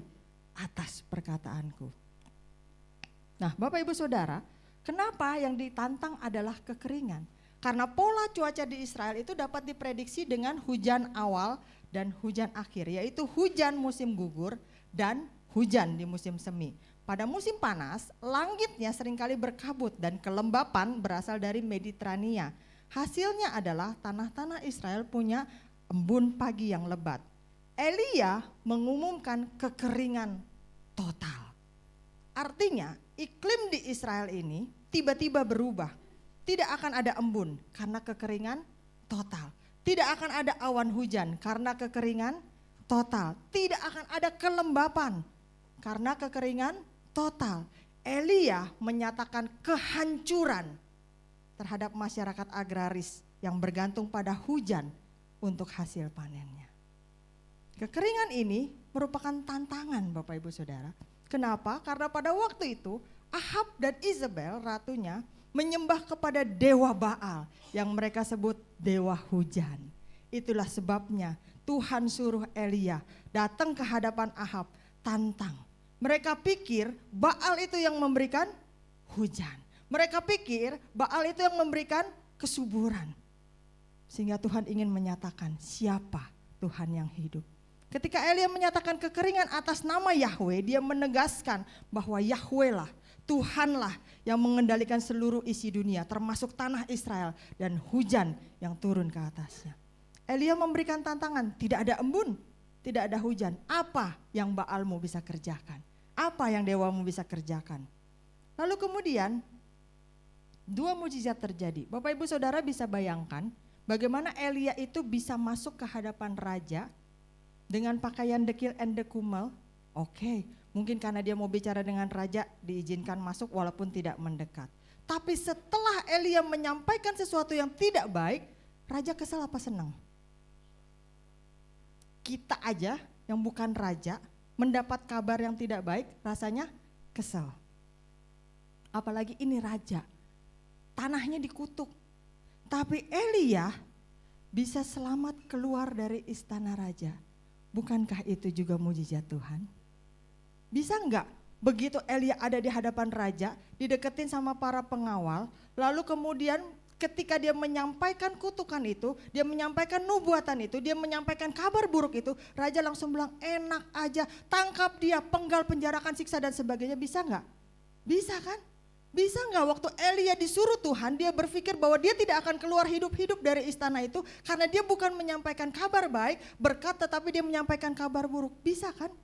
atas perkataanku. Nah Bapak Ibu Saudara, kenapa yang ditantang adalah kekeringan? Karena pola cuaca di Israel itu dapat diprediksi dengan hujan awal dan hujan akhir, yaitu hujan musim gugur dan hujan di musim semi. Pada musim panas, langitnya seringkali berkabut dan kelembapan berasal dari Mediterania. Hasilnya adalah tanah-tanah Israel punya embun pagi yang lebat. Elia mengumumkan kekeringan total. Artinya iklim di Israel ini tiba-tiba berubah. Tidak akan ada embun karena kekeringan total. Tidak akan ada awan hujan karena kekeringan total. Tidak akan ada kelembapan karena kekeringan total. Elia menyatakan kehancuran terhadap masyarakat agraris yang bergantung pada hujan untuk hasil panennya. Kekeringan ini merupakan tantangan Bapak Ibu Saudara. Kenapa? Karena pada waktu itu Ahab dan Izebel ratunya menyembah kepada dewa Baal yang mereka sebut dewa hujan. Itulah sebabnya Tuhan suruh Elia datang ke hadapan Ahab, tantang. Mereka pikir Baal itu yang memberikan hujan. Mereka pikir Baal itu yang memberikan kesuburan. Sehingga Tuhan ingin menyatakan siapa Tuhan yang hidup. Ketika Elia menyatakan kekeringan atas nama Yahweh, dia menegaskan bahwa Yahweh lah, Tuhanlah yang mengendalikan seluruh isi dunia termasuk tanah Israel dan hujan yang turun ke atasnya. Elia memberikan tantangan, tidak ada embun, tidak ada hujan. Apa yang Baalmu bisa kerjakan? Apa yang dewamu bisa kerjakan? Lalu kemudian dua mujizat terjadi. Bapak Ibu Saudara bisa bayangkan bagaimana Elia itu bisa masuk ke hadapan raja dengan pakaian dekil and dekumel. Oke, mungkin karena dia mau bicara dengan raja diizinkan masuk walaupun tidak mendekat. Tapi setelah Elia menyampaikan sesuatu yang tidak baik, raja kesal apa senang? Kita aja yang bukan raja mendapat kabar yang tidak baik rasanya kesal. Apalagi ini raja, tanahnya dikutuk. Tapi Elia bisa selamat keluar dari istana raja. Bukankah itu juga mujizat Tuhan? Bisa enggak begitu Elia ada di hadapan raja, dideketin sama para pengawal, lalu kemudian ketika dia menyampaikan kutukan itu, dia menyampaikan nubuatan itu, dia menyampaikan kabar buruk itu, raja langsung bilang enak aja, tangkap dia, penggal, penjarakan, siksa dan sebagainya. Bisa enggak? Bisa kan? Bisa enggak waktu Elia disuruh Tuhan, dia berpikir bahwa dia tidak akan keluar hidup-hidup dari istana itu karena dia bukan menyampaikan kabar baik, berkat, tetapi dia menyampaikan kabar buruk. Bisa kan?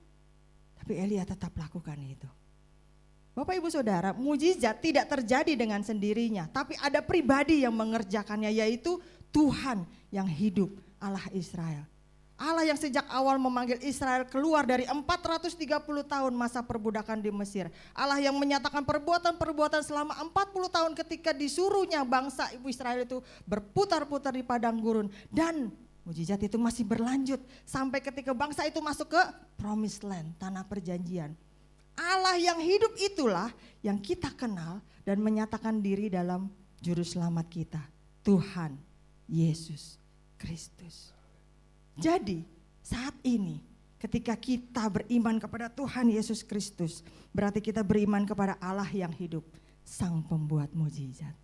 Tapi Elia tetap lakukan itu. Bapak Ibu Saudara, mujizat tidak terjadi dengan sendirinya, tapi ada pribadi yang mengerjakannya, yaitu Tuhan yang hidup, Allah Israel. Allah yang sejak awal memanggil Israel keluar dari 430 tahun masa perbudakan di Mesir. Allah yang menyatakan perbuatan-perbuatan selama 40 tahun ketika disuruhnya bangsa Israel itu berputar-putar di padang gurun. Dan mujizat itu masih berlanjut sampai ketika bangsa itu masuk ke Promised Land, tanah perjanjian. Allah yang hidup itulah yang kita kenal dan menyatakan diri dalam juru selamat kita, Tuhan Yesus Kristus. Jadi saat ini ketika kita beriman kepada Tuhan Yesus Kristus, berarti kita beriman kepada Allah yang hidup, Sang Pembuat mujizat.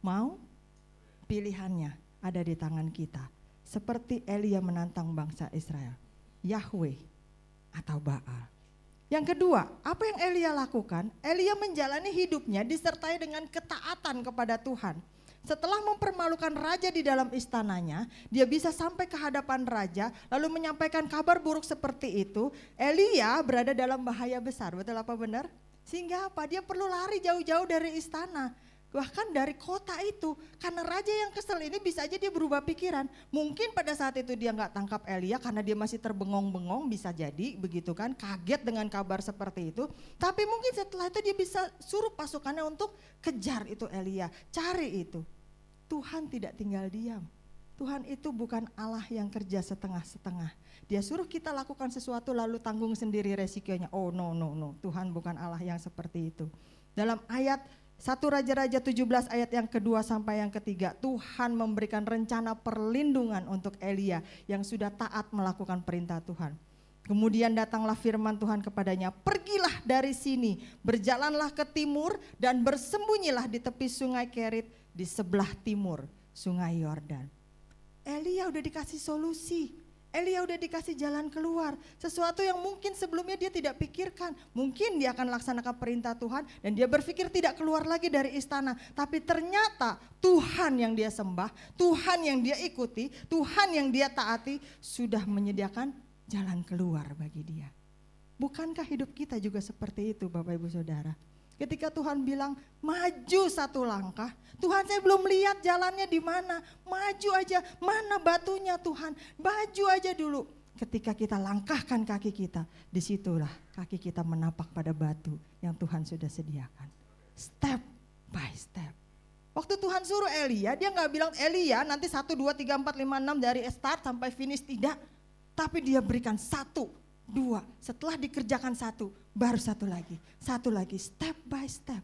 Mau? Pilihannya ada di tangan kita. Seperti Elia menantang bangsa Israel, Yahweh atau Baal. Yang kedua, apa yang Elia lakukan? Elia menjalani hidupnya disertai dengan ketaatan kepada Tuhan. Setelah mempermalukan raja di dalam istananya, dia bisa sampai ke hadapan raja lalu menyampaikan kabar buruk seperti itu. Elia berada dalam bahaya besar, betul apa benar? Sehingga apa? Dia perlu lari jauh-jauh dari istana. Bahkan dari kota itu, karena raja yang kesel ini bisa aja dia berubah pikiran. Mungkin pada saat itu dia nggak tangkap Elia karena dia masih terbengong-bengong, bisa jadi begitu kan, kaget dengan kabar seperti itu. Tapi mungkin setelah itu dia bisa suruh pasukannya untuk kejar itu Elia, cari itu. Tuhan tidak tinggal diam. Tuhan itu bukan Allah yang kerja setengah-setengah. Dia suruh kita lakukan sesuatu lalu tanggung sendiri resikonya. Oh no. Tuhan bukan Allah yang seperti itu. Dalam ayat 1 Raja-Raja 17 ayat yang kedua sampai yang ketiga, Tuhan memberikan rencana perlindungan untuk Elia yang sudah taat melakukan perintah Tuhan. Kemudian datanglah firman Tuhan kepadanya, pergilah dari sini, berjalanlah ke timur dan bersembunyilah di tepi sungai Kerit di sebelah timur sungai Yordan. Elia udah dikasih solusi. Elia udah dikasih jalan keluar, sesuatu yang mungkin sebelumnya dia tidak pikirkan. Mungkin dia akan laksanakan perintah Tuhan dan dia berpikir tidak keluar lagi dari istana. Tapi ternyata Tuhan yang dia sembah, Tuhan yang dia ikuti, Tuhan yang dia taati sudah menyediakan jalan keluar bagi dia. Bukankah hidup kita juga seperti itu Bapak Ibu Saudara? Ketika Tuhan bilang maju satu langkah, Tuhan saya belum lihat jalannya di mana, maju aja, mana batunya Tuhan, maju aja dulu. Ketika kita langkahkan kaki kita, disitulah kaki kita menapak pada batu yang Tuhan sudah sediakan. Step by step. Waktu Tuhan suruh Elia, dia gak bilang Elia nanti 1, 2, 3, 4, 5, 6 dari start sampai finish, tidak. Tapi dia berikan 1, 2, setelah dikerjakan 1, baru 1 lagi, step by step.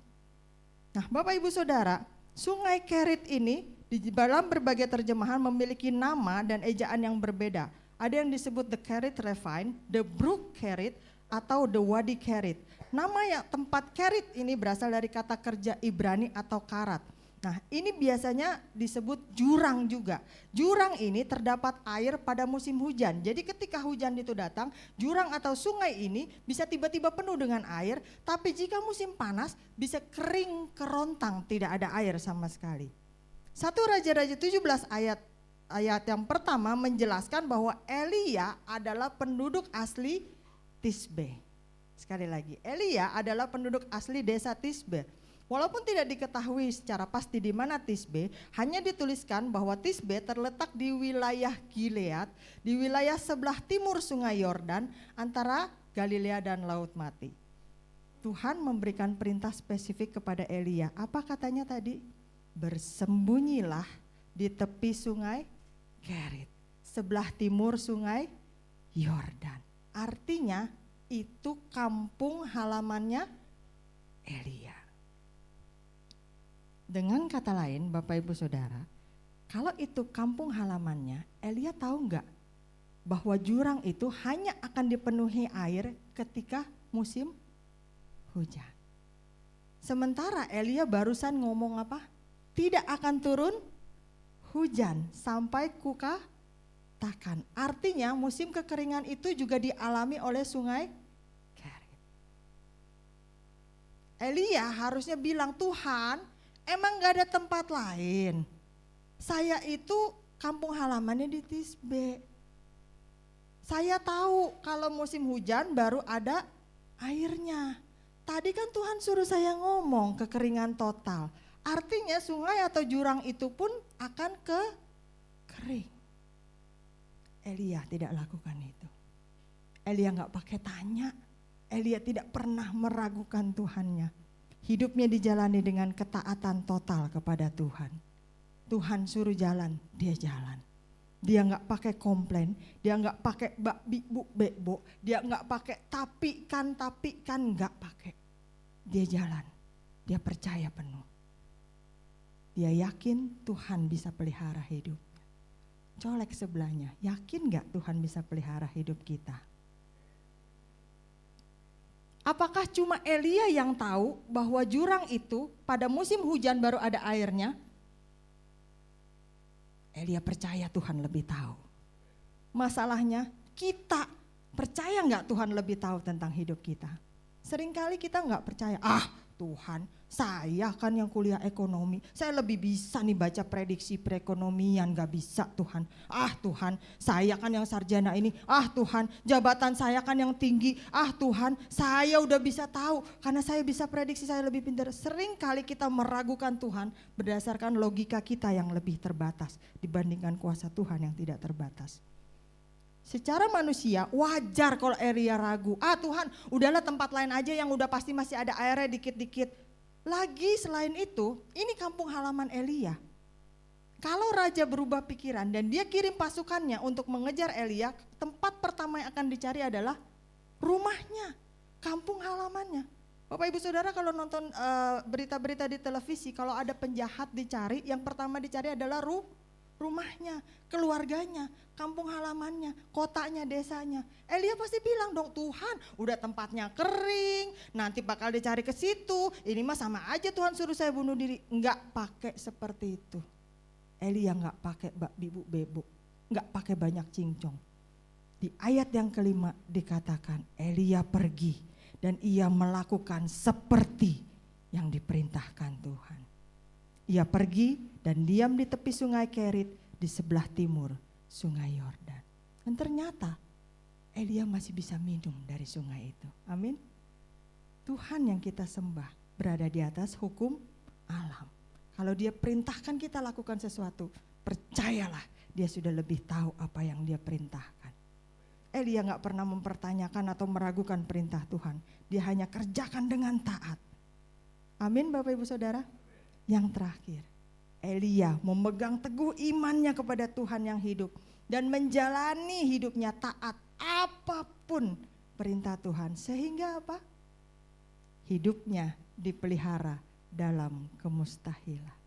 Nah Bapak Ibu Saudara, sungai Kerit ini di dalam berbagai terjemahan memiliki nama dan ejaan yang berbeda. Ada yang disebut the Kerit Ravine, the Brook Kerit, atau the Wadi Kerit. Nama yang tempat Kerit ini berasal dari kata kerja Ibrani atau karat. Nah ini biasanya disebut jurang juga. Jurang ini terdapat air pada musim hujan. Jadi ketika hujan itu datang, jurang atau sungai ini bisa tiba-tiba penuh dengan air. Tapi jika musim panas bisa kering kerontang, tidak ada air sama sekali. 1 Raja-Raja 17 ayat yang pertama menjelaskan bahwa Elia adalah penduduk asli Tisbe. Sekali lagi, Elia adalah penduduk asli desa Tisbe. Walaupun tidak diketahui secara pasti di mana Tisbe, hanya dituliskan bahwa Tisbe terletak di wilayah Gilead, di wilayah sebelah timur sungai Yordan antara Galilea dan Laut Mati. Tuhan memberikan perintah spesifik kepada Elia. Apa katanya tadi? Bersembunyilah di tepi sungai Kerit, sebelah timur sungai Yordan. Artinya itu kampung halamannya Elia. Dengan kata lain Bapak Ibu Saudara, kalau itu kampung halamannya, Elia tahu enggak bahwa jurang itu hanya akan dipenuhi air ketika musim hujan. Sementara Elia barusan ngomong apa? Tidak akan turun hujan sampai kukatakan. Artinya musim kekeringan itu juga dialami oleh sungai Kerit. Elia harusnya bilang, Tuhan, emang gak ada tempat lain? Saya itu kampung halamannya di Tisbe. Saya tahu kalau musim hujan baru ada airnya. Tadi kan Tuhan suruh saya ngomong kekeringan total. Artinya sungai atau jurang itu pun akan kering. Elia tidak lakukan itu. Elia gak pakai tanya. Elia tidak pernah meragukan Tuhannya. Hidupnya dijalani dengan ketaatan total kepada Tuhan. Tuhan suruh jalan, dia jalan. Dia nggak pakai komplain, dia nggak pakai bu bebo, dia nggak pakai tapi kan nggak pakai. Dia jalan, dia percaya penuh. Dia yakin Tuhan bisa pelihara hidupnya. Colek sebelahnya, yakin nggak Tuhan bisa pelihara hidup kita? Apakah cuma Elia yang tahu bahwa jurang itu pada musim hujan baru ada airnya? Elia percaya Tuhan lebih tahu. Masalahnya kita Percaya nggak Tuhan lebih tahu tentang hidup kita? Seringkali kita nggak percaya, Tuhan, saya kan yang kuliah ekonomi, saya lebih bisa nih baca prediksi perekonomian, gak bisa Tuhan. Tuhan, saya kan yang sarjana ini, Tuhan, jabatan saya kan yang tinggi, Tuhan, saya udah bisa tahu karena saya bisa prediksi, saya lebih pintar. Seringkali kita meragukan Tuhan berdasarkan logika kita yang lebih terbatas dibandingkan kuasa Tuhan yang tidak terbatas. Secara manusia wajar kalau Elia ragu. Tuhan, udahlah tempat lain aja yang udah pasti masih ada airnya dikit-dikit. Lagi selain itu, ini kampung halaman Elia. Kalau raja berubah pikiran dan dia kirim pasukannya untuk mengejar Elia, tempat pertama yang akan dicari adalah rumahnya, kampung halamannya. Bapak Ibu Saudara kalau nonton berita-berita di televisi, kalau ada penjahat dicari, yang pertama dicari adalah rumahnya, keluarganya, kampung halamannya, kotanya, desanya. Elia pasti bilang dong, Tuhan udah tempatnya kering, nanti bakal dicari ke situ, ini mah sama aja Tuhan suruh saya bunuh diri. Enggak pakai seperti itu. Elia enggak pakai bibu bebo, enggak pakai banyak cincong. Di ayat yang kelima dikatakan Elia pergi dan ia melakukan seperti yang diperintahkan Tuhan. Ia pergi dan diam di tepi sungai Kerit di sebelah timur sungai Yordan. Dan ternyata Elia masih bisa minum dari sungai itu. Amin. Tuhan yang kita sembah berada di atas hukum alam. Kalau dia perintahkan kita lakukan sesuatu, percayalah dia sudah lebih tahu apa yang dia perintahkan. Elia gak pernah mempertanyakan atau meragukan perintah Tuhan. Dia hanya kerjakan dengan taat. Amin Bapak Ibu Saudara. Yang terakhir, Elia memegang teguh imannya kepada Tuhan yang hidup dan menjalani hidupnya taat apapun perintah Tuhan. Sehingga apa? Hidupnya dipelihara dalam kemustahilan.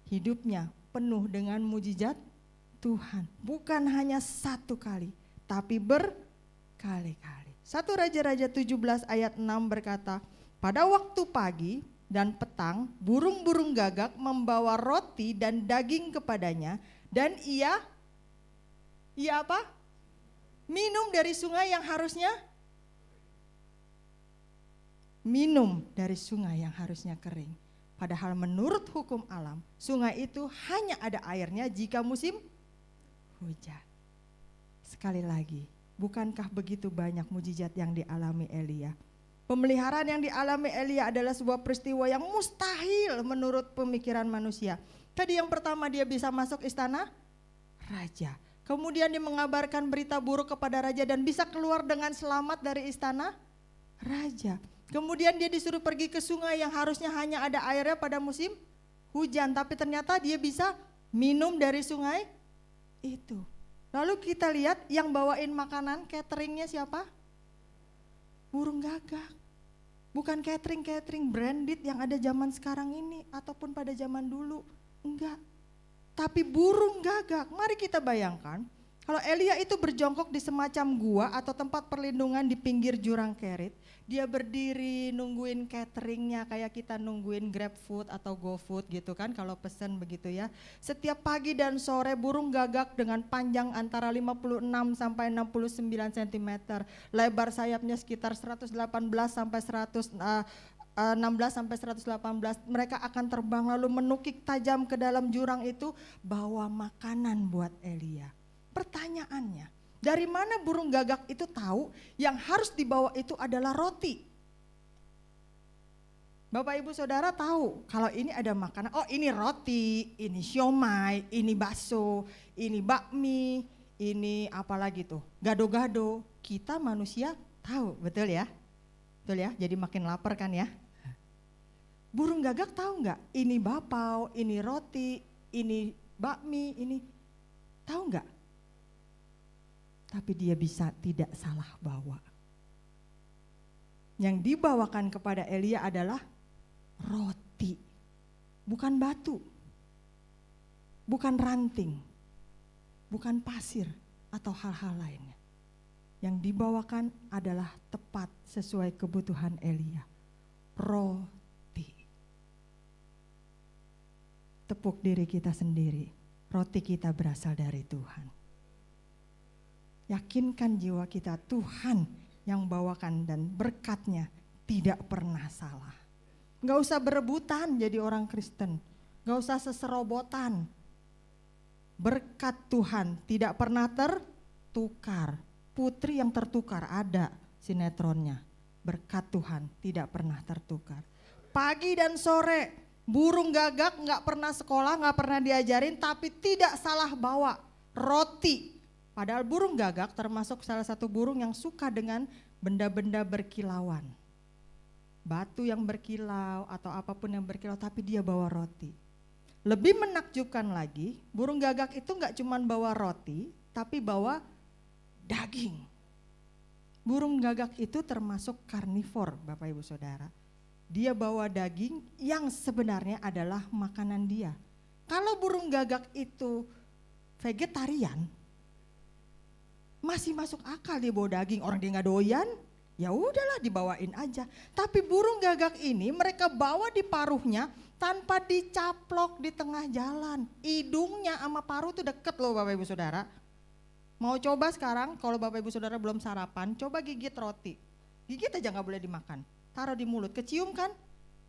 Hidupnya penuh dengan mujizat Tuhan. Bukan hanya satu kali, tapi berkali-kali. 1 Raja-Raja 17 ayat 6 berkata, pada waktu pagi dan petang, burung-burung gagak membawa roti dan daging kepadanya, dan ia apa? Minum dari sungai yang harusnya kering. Padahal menurut hukum alam, sungai itu hanya ada airnya jika musim hujan. Sekali lagi, bukankah begitu banyak mujizat yang dialami Elia? Pemeliharaan yang dialami Elia adalah sebuah peristiwa yang mustahil menurut pemikiran manusia. Tadi yang pertama dia bisa masuk istana raja. Kemudian dia mengabarkan berita buruk kepada raja dan bisa keluar dengan selamat dari istana raja. Kemudian dia disuruh pergi ke sungai yang harusnya hanya ada airnya pada musim hujan. Tapi ternyata dia bisa minum dari sungai itu. Lalu kita lihat yang bawain makanan cateringnya siapa? Burung gagak. Bukan catering branded yang ada zaman sekarang ini ataupun pada zaman dulu. Enggak. Tapi burung gagak. Mari kita bayangkan kalau Elia itu berjongkok di semacam gua atau tempat perlindungan di pinggir jurang Kerit. Dia berdiri nungguin cateringnya kayak kita nungguin GrabFood atau GoFood gitu kan kalau pesen begitu ya. Setiap pagi dan sore burung gagak dengan panjang antara 56 sampai 69 cm. Lebar sayapnya sekitar 118 sampai 116 sampai 118. Mereka akan terbang lalu menukik tajam ke dalam jurang itu bawa makanan buat Elia. Pertanyaannya, dari mana burung gagak itu tahu yang harus dibawa itu adalah roti? Bapak Ibu Saudara tahu kalau ini ada makanan, oh ini roti, ini siomay, ini bakso, ini bakmi, ini apa lagi tuh, gado-gado. Kita manusia tahu, betul ya? Betul ya, jadi makin lapar kan ya. Burung gagak tahu nggak? Ini bapau, ini roti, ini bakmi, ini tahu nggak? Tapi dia bisa tidak salah bawa. Yang dibawakan kepada Elia adalah roti, bukan batu, bukan ranting, bukan pasir atau hal-hal lainnya. Yang dibawakan adalah tepat sesuai kebutuhan Elia, roti. Tepuk diri kita sendiri, roti kita berasal dari Tuhan. Yakinkan jiwa kita, Tuhan yang bawakan dan berkat-Nya tidak pernah salah. Gak usah berebutan jadi orang Kristen, gak usah seserobotan. Berkat Tuhan tidak pernah tertukar. Putri yang tertukar ada sinetronnya. Berkat Tuhan tidak pernah tertukar. Pagi dan sore burung gagak gak pernah sekolah, gak pernah diajarin, tapi tidak salah bawa roti. Padahal burung gagak termasuk salah satu burung yang suka dengan benda-benda berkilauan. Batu yang berkilau atau apapun yang berkilau, tapi dia bawa roti. Lebih menakjubkan lagi, burung gagak itu gak cuma bawa roti, tapi bawa daging. Burung gagak itu termasuk karnivor, Bapak Ibu Saudara. Dia bawa daging yang sebenarnya adalah makanan dia. Kalau burung gagak itu vegetarian, masih masuk akal dia bawa daging, orang dia nggak doyan, ya udahlah dibawain aja. Tapi burung gagak ini mereka bawa di paruhnya tanpa dicaplok di tengah jalan. Hidungnya sama paruh tuh deket loh Bapak Ibu Saudara. Mau coba sekarang kalau Bapak Ibu Saudara belum sarapan, coba gigit roti. Gigit aja nggak boleh dimakan, taruh di mulut, kecium kan?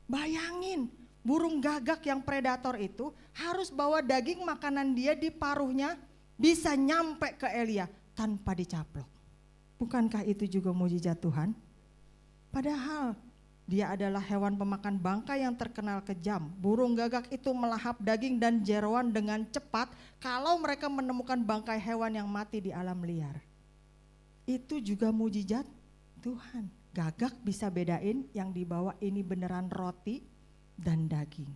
Bayangin burung gagak yang predator itu harus bawa daging makanan dia di paruhnya bisa nyampe ke Elia tanpa dicaplok. Bukankah itu juga mujizat Tuhan? Padahal dia adalah hewan pemakan bangkai yang terkenal kejam. Burung gagak itu melahap daging dan jeroan dengan cepat kalau mereka menemukan bangkai hewan yang mati di alam liar. Itu juga mujizat Tuhan. Gagak bisa bedain yang dibawa ini beneran roti dan daging.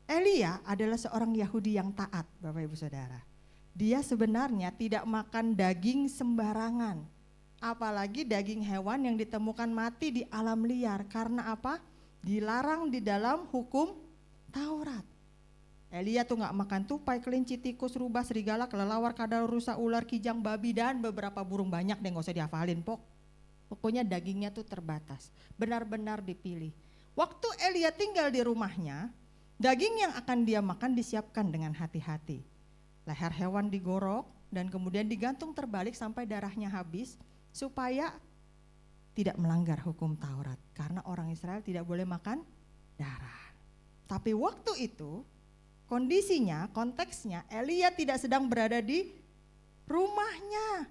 Elia adalah seorang Yahudi yang taat, Bapak Ibu Saudara. Dia sebenarnya tidak makan daging sembarangan. Apalagi daging hewan yang ditemukan mati di alam liar. Karena apa? Dilarang di dalam hukum Taurat. Elia tuh gak makan tupai, kelinci, tikus, rubah, serigala, kelelawar, kadal, rusa, ular, kijang, babi, dan beberapa burung banyak deh, gak usah dihafalin Pokoknya dagingnya tuh terbatas. Benar-benar dipilih. Waktu Elia tinggal di rumahnya, daging yang akan dia makan disiapkan dengan hati-hati. Leher hewan digorok dan kemudian digantung terbalik sampai darahnya habis supaya tidak melanggar hukum Taurat. Karena orang Israel tidak boleh makan darah. Tapi waktu itu kondisinya, konteksnya Elia tidak sedang berada di rumahnya.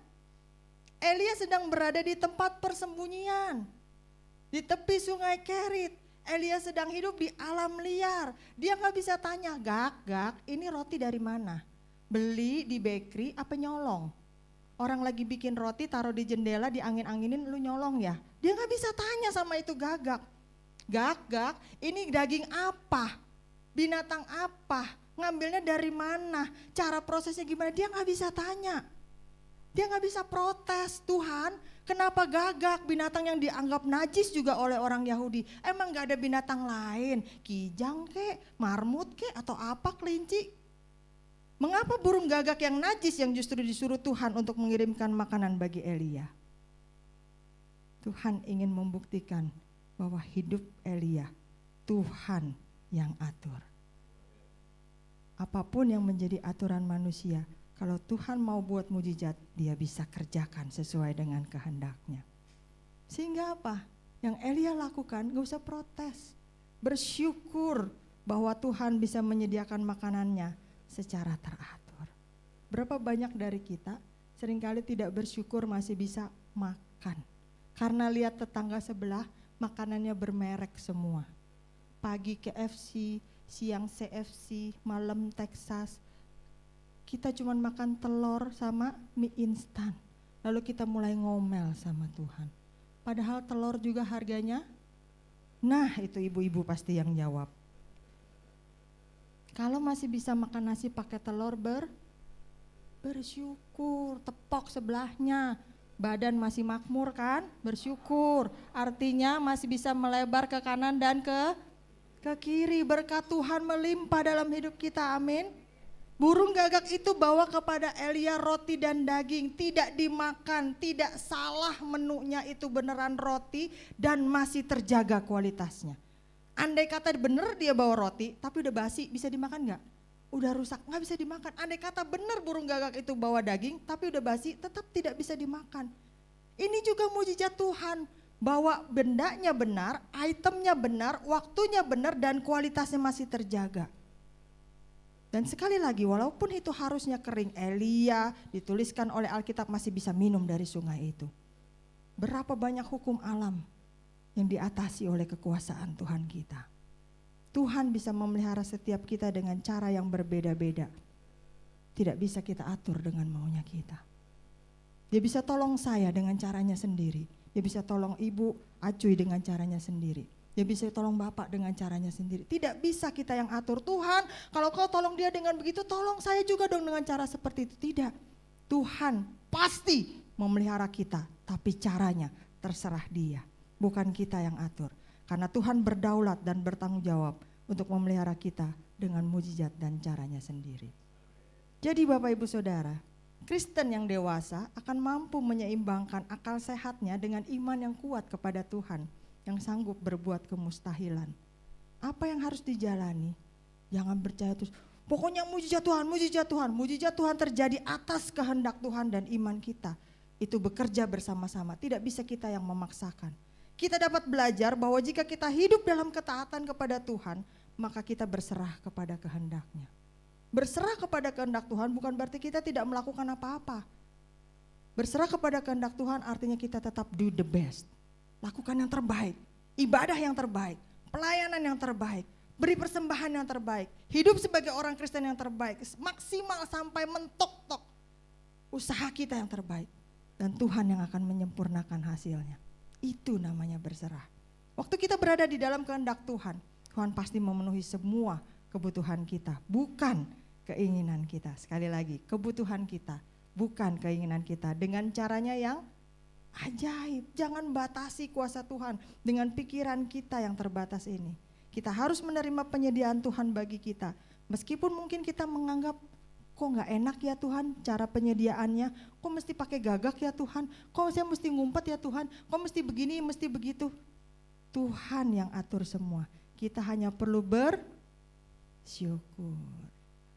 Elia sedang berada di tempat persembunyian. Di tepi sungai Kerit. Elia sedang hidup di alam liar. Dia gak bisa tanya, Gak, ini roti dari mana? Beli di bakery apa nyolong? Orang lagi bikin roti taruh di jendela diangin-anginin lu nyolong ya? Dia gak bisa tanya sama itu gagak. Gagak ini daging apa? Binatang apa? Ngambilnya dari mana? Cara prosesnya gimana? Dia gak bisa tanya. Dia gak bisa protes, Tuhan kenapa gagak, binatang yang dianggap najis juga oleh orang Yahudi. Emang gak ada binatang lain? Kijang kek, marmut kek, atau apa kelinci? Mengapa burung gagak yang najis yang justru disuruh Tuhan untuk mengirimkan makanan bagi Elia? Tuhan ingin membuktikan bahwa hidup Elia Tuhan yang atur. Apapun yang menjadi aturan manusia, kalau Tuhan mau buat mujizat, dia bisa kerjakan sesuai dengan kehendaknya. Sehingga apa? Yang Elia lakukan gak usah protes. Bersyukur bahwa Tuhan bisa menyediakan makanannya secara teratur. Berapa banyak dari kita seringkali tidak bersyukur masih bisa makan. Karena lihat tetangga sebelah makanannya bermerek semua. Pagi KFC, siang CFC, malam Texas. Kita cuma makan telur sama mie instan. Lalu kita mulai ngomel sama Tuhan. Padahal telur juga harganya, nah itu ibu-ibu pasti yang jawab. Kalau masih bisa makan nasi pakai telur bersyukur, tepok sebelahnya, badan masih makmur kan, bersyukur. Artinya masih bisa melebar ke kanan dan ke kiri, berkat Tuhan melimpah dalam hidup kita, amin. Burung gagak itu bawa kepada Elia roti dan daging, tidak dimakan, tidak salah menunya, itu beneran roti dan masih terjaga kualitasnya. Andai kata bener dia bawa roti tapi udah basi, bisa dimakan gak? udah rusak, nggak bisa dimakan. Andai kata benar burung gagak itu bawa daging, tapi udah basi, tetap tidak bisa dimakan. Ini juga mujizat Tuhan, bahwa bendanya benar, itemnya benar, waktunya benar, dan kualitasnya masih terjaga. Dan sekali lagi, walaupun itu harusnya kering, Elia dituliskan oleh Alkitab masih bisa minum dari sungai itu. Berapa banyak hukum alam yang diatasi oleh kekuasaan Tuhan kita. Tuhan bisa memelihara setiap kita dengan cara yang berbeda-beda. Tidak bisa kita atur dengan maunya kita. Dia bisa tolong saya dengan caranya sendiri. Dia bisa tolong ibu Acuy dengan caranya sendiri. Dia bisa tolong bapak dengan caranya sendiri. Tidak bisa kita yang atur. Tuhan, kalau kau tolong dia dengan begitu, tolong saya juga dong dengan cara seperti itu. Tidak. Tuhan pasti memelihara kita, tapi caranya terserah dia. Bukan kita yang atur. Karena Tuhan berdaulat dan bertanggung jawab untuk memelihara kita dengan mujizat dan caranya sendiri. Jadi Bapak Ibu Saudara, Kristen yang dewasa akan mampu menyeimbangkan akal sehatnya dengan iman yang kuat kepada Tuhan yang sanggup berbuat kemustahilan. Apa yang harus dijalani? Jangan percaya terus, pokoknya mujizat Tuhan, mujizat Tuhan. Mujizat Tuhan terjadi atas kehendak Tuhan dan iman kita. Itu bekerja bersama-sama, tidak bisa kita yang memaksakan. Kita dapat belajar bahwa jika kita hidup dalam ketaatan kepada Tuhan, maka kita berserah kepada kehendak-Nya. Berserah kepada kehendak Tuhan bukan berarti kita tidak melakukan apa-apa. Berserah kepada kehendak Tuhan artinya kita tetap do the best. Lakukan yang terbaik, ibadah yang terbaik, pelayanan yang terbaik, beri persembahan yang terbaik, hidup sebagai orang Kristen yang terbaik, maksimal sampai mentok-tok usaha kita yang terbaik. Dan Tuhan yang akan menyempurnakan hasilnya. Itu namanya berserah. Waktu kita berada di dalam kehendak Tuhan, Tuhan pasti memenuhi semua kebutuhan kita, bukan keinginan kita. Sekali lagi, kebutuhan kita, bukan keinginan kita. Dengan caranya yang ajaib. Jangan batasi kuasa Tuhan dengan pikiran kita yang terbatas ini. Kita harus menerima penyediaan Tuhan bagi kita. Meskipun mungkin kita menganggap, kok gak enak ya Tuhan cara penyediaannya, kok mesti pakai gagak ya Tuhan, kok saya mesti ngumpet ya Tuhan, kok mesti begini, mesti begitu. Tuhan yang atur semua, kita hanya perlu bersyukur.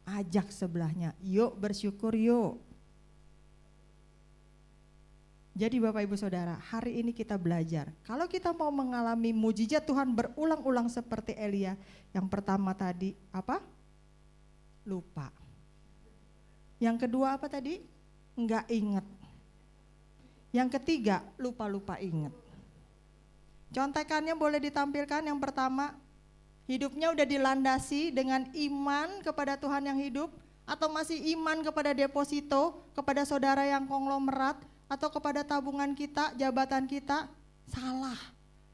Ajak sebelahnya, yuk bersyukur yuk. Jadi Bapak Ibu Saudara, hari ini kita belajar, kalau kita mau mengalami mujizat Tuhan berulang-ulang seperti Elia, yang pertama tadi apa? Lupa. Yang kedua apa tadi? Enggak ingat. Yang ketiga, lupa-lupa ingat. Contekannya boleh ditampilkan. Yang pertama, hidupnya udah dilandasi dengan iman kepada Tuhan yang hidup, atau masih iman kepada deposito, kepada saudara yang konglomerat, atau kepada tabungan kita, jabatan kita. Salah.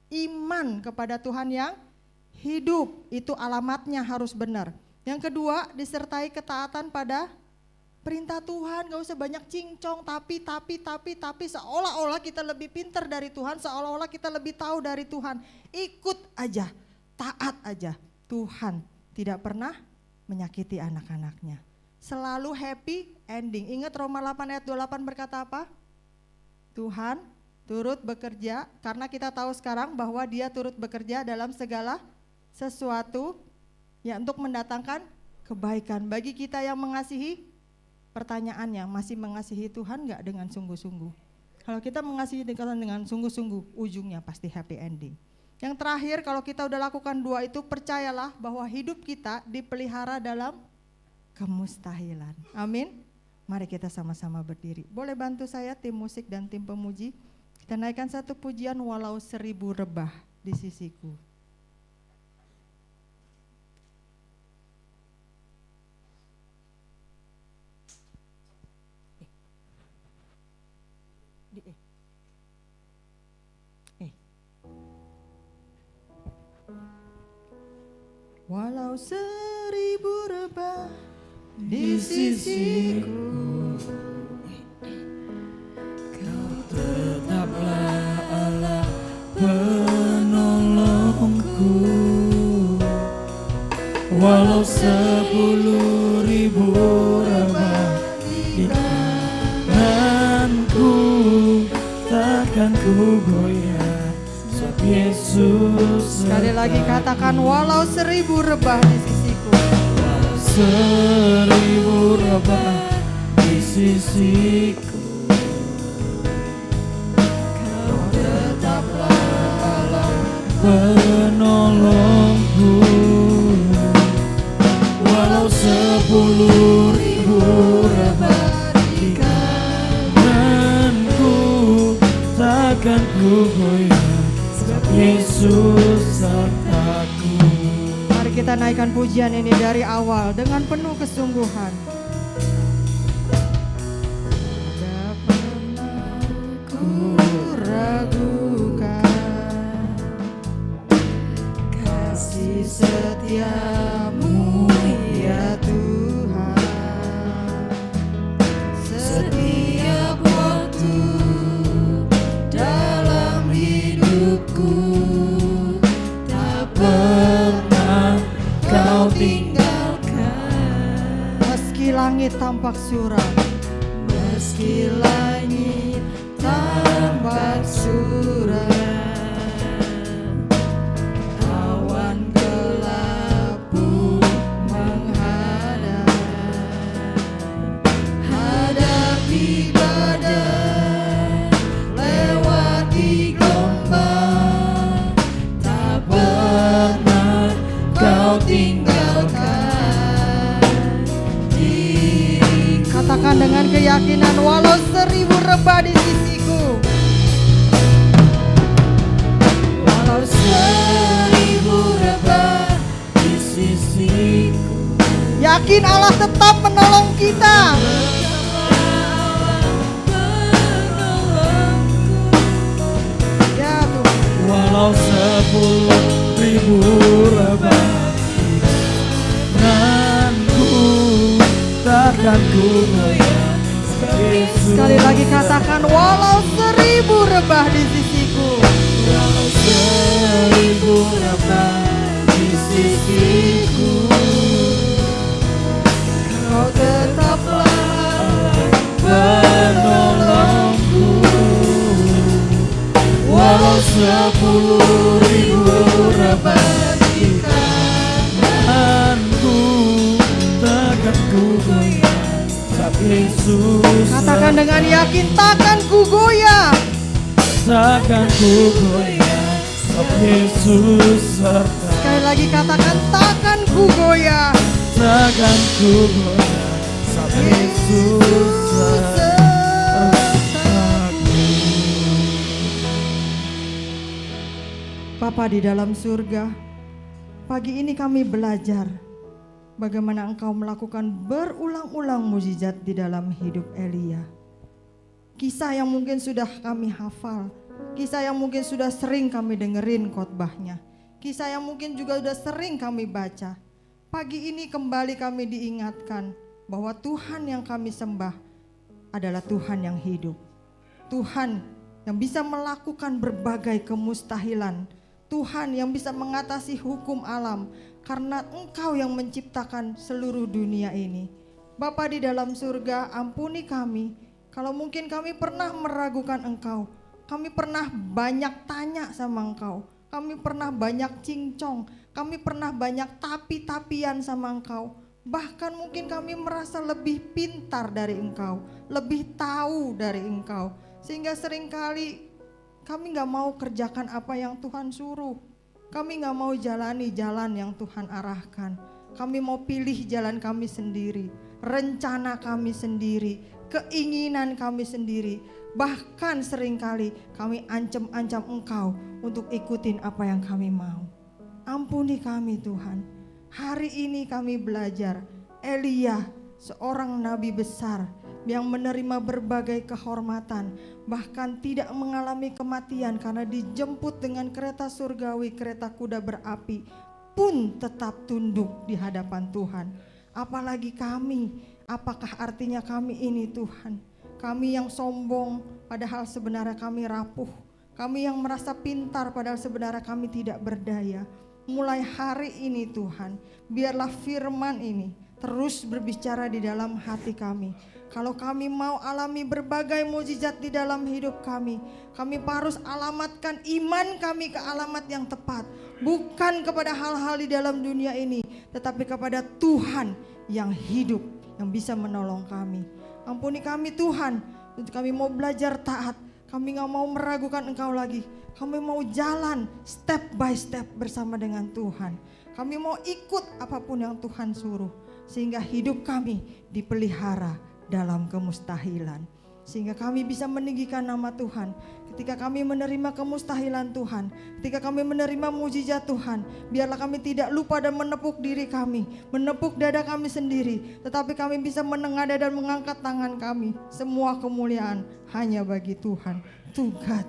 Iman kepada Tuhan yang hidup, itu alamatnya harus benar. Yang kedua, disertai ketaatan pada perintah Tuhan. Gak usah banyak cincong, tapi seolah-olah kita lebih pintar dari Tuhan, seolah-olah kita lebih tahu dari Tuhan. Ikut aja, taat aja. Tuhan tidak pernah menyakiti anak-anaknya. Selalu happy ending. Ingat Roma 8 ayat 28 berkata apa? Tuhan turut bekerja, karena kita tahu sekarang bahwa Dia turut bekerja dalam segala sesuatu ya untuk mendatangkan kebaikan bagi kita yang mengasihi. Pertanyaannya, masih mengasihi Tuhan gak dengan sungguh-sungguh? Kalau kita mengasihi Tuhan dengan sungguh-sungguh, ujungnya pasti happy ending. Yang terakhir, kalau kita udah lakukan dua itu, percayalah bahwa hidup kita dipelihara dalam kemustahilan. Amin. Mari kita sama-sama berdiri. Boleh bantu saya tim musik dan tim pemuji? Kita naikkan satu pujian, walau 1000 rebah di sisiku. Walau 1000 rebah di sisiku, Kau tetaplah Allah penolongku. Walau 10.000 rebah di tanganku, takkan ku goyah, sebab Yesus. Sekali lagi katakan, walau 1000 rebah di sisiku. Walau seribu rebah di sisiku, Kau tetaplah penolongku. Walau 10.000 rebah di kananku, takkan ku goyah, sebab Yesus sertaku. Mari kita naikkan pujian ini dari awal dengan penuh kesungguhan. Ada pernah ku ragukan kasih setiamu ya Tuhan, setiap waktu dalam hidupku tak pernah Kau tinggalkan. Meski langit tampak suram, meski langit tampak suram, awan gelap pun menghadap, hadapi badai, lewati gelombang, tak pernah Kau tinggalkan diriku. Katakan dengan keyakinan, walau 1000 rebah di sisiku, walau 1000 rebah di sisiku, yakin Allah tetap menolong kita. Ya Tuhan. Walau 10.000 rebah di kananku, takkan ku goyah, sebab Yesus. Sekali lagi katakan, walau 1000 rebah di sisiku, Walau 1000 rebah di sisiku, Kau tetaplah penolongku. Walau 10.000 rebah di kananku, takkan ku goyah, sebab Yesus. Katakan dengan yakin, takkan ku goyah. Takkan ku goyah, sebab Yesus serta. Sekali lagi katakan, takkan ku goyah. Takkan ku goyah, sebab Yesus sertaku. Bapa di dalam surga, pagi ini kami belajar bagaimana Engkau melakukan berulang-ulang mukjizat di dalam hidup Elia. Kisah yang mungkin sudah kami hafal, kisah yang mungkin sudah sering kami dengerin khotbahnya, kisah yang mungkin juga sudah sering kami baca. Pagi ini kembali kami diingatkan bahwa Tuhan yang kami sembah adalah Tuhan yang hidup, Tuhan yang bisa melakukan berbagai kemustahilan, Tuhan yang bisa mengatasi hukum alam, karena Engkau yang menciptakan seluruh dunia ini. Bapa di dalam surga, ampuni kami kalau mungkin kami pernah meragukan Engkau, kami pernah banyak tanya sama Engkau, kami pernah banyak cincong, kami pernah banyak tapi-tapian sama Engkau. Bahkan mungkin kami merasa lebih pintar dari Engkau, lebih tahu dari Engkau, sehingga seringkali kami gak mau kerjakan apa yang Tuhan suruh. Kami gak mau jalani jalan yang Tuhan arahkan. Kami mau pilih jalan kami sendiri, rencana kami sendiri, keinginan kami sendiri. Bahkan seringkali kami ancam-ancam Engkau untuk ikutin apa yang kami mau. Ampuni kami Tuhan. Hari ini kami belajar Elia, seorang nabi besar yang menerima berbagai kehormatan, bahkan tidak mengalami kematian karena dijemput dengan kereta surgawi, kereta kuda berapi, pun tetap tunduk di hadapan Tuhan. Apalagi kami, apakah artinya kami ini Tuhan? Kami yang sombong padahal sebenarnya kami rapuh, kami yang merasa pintar padahal sebenarnya kami tidak berdaya. Mulai hari ini Tuhan, biarlah firman ini terus berbicara di dalam hati kami. Kalau kami mau alami berbagai mukjizat di dalam hidup kami harus alamatkan iman kami ke alamat yang tepat. Bukan kepada hal-hal di dalam dunia ini, tetapi kepada Tuhan yang hidup, yang bisa menolong kami. Ampuni kami Tuhan, untuk kami mau belajar taat, kami gak mau meragukan Engkau lagi. Kami mau jalan step by step bersama dengan Tuhan. Kami mau ikut apapun yang Tuhan suruh, sehingga hidup kami dipelihara dalam kemustahilan. Sehingga kami bisa meninggikan nama Tuhan. Ketika kami menerima kemustahilan Tuhan, ketika kami menerima mujizat Tuhan, biarlah kami tidak lupa dan menepuk diri kami, menepuk dada kami sendiri, tetapi kami bisa menengadah dan mengangkat tangan kami. Semua kemuliaan hanya bagi Tuhan. To God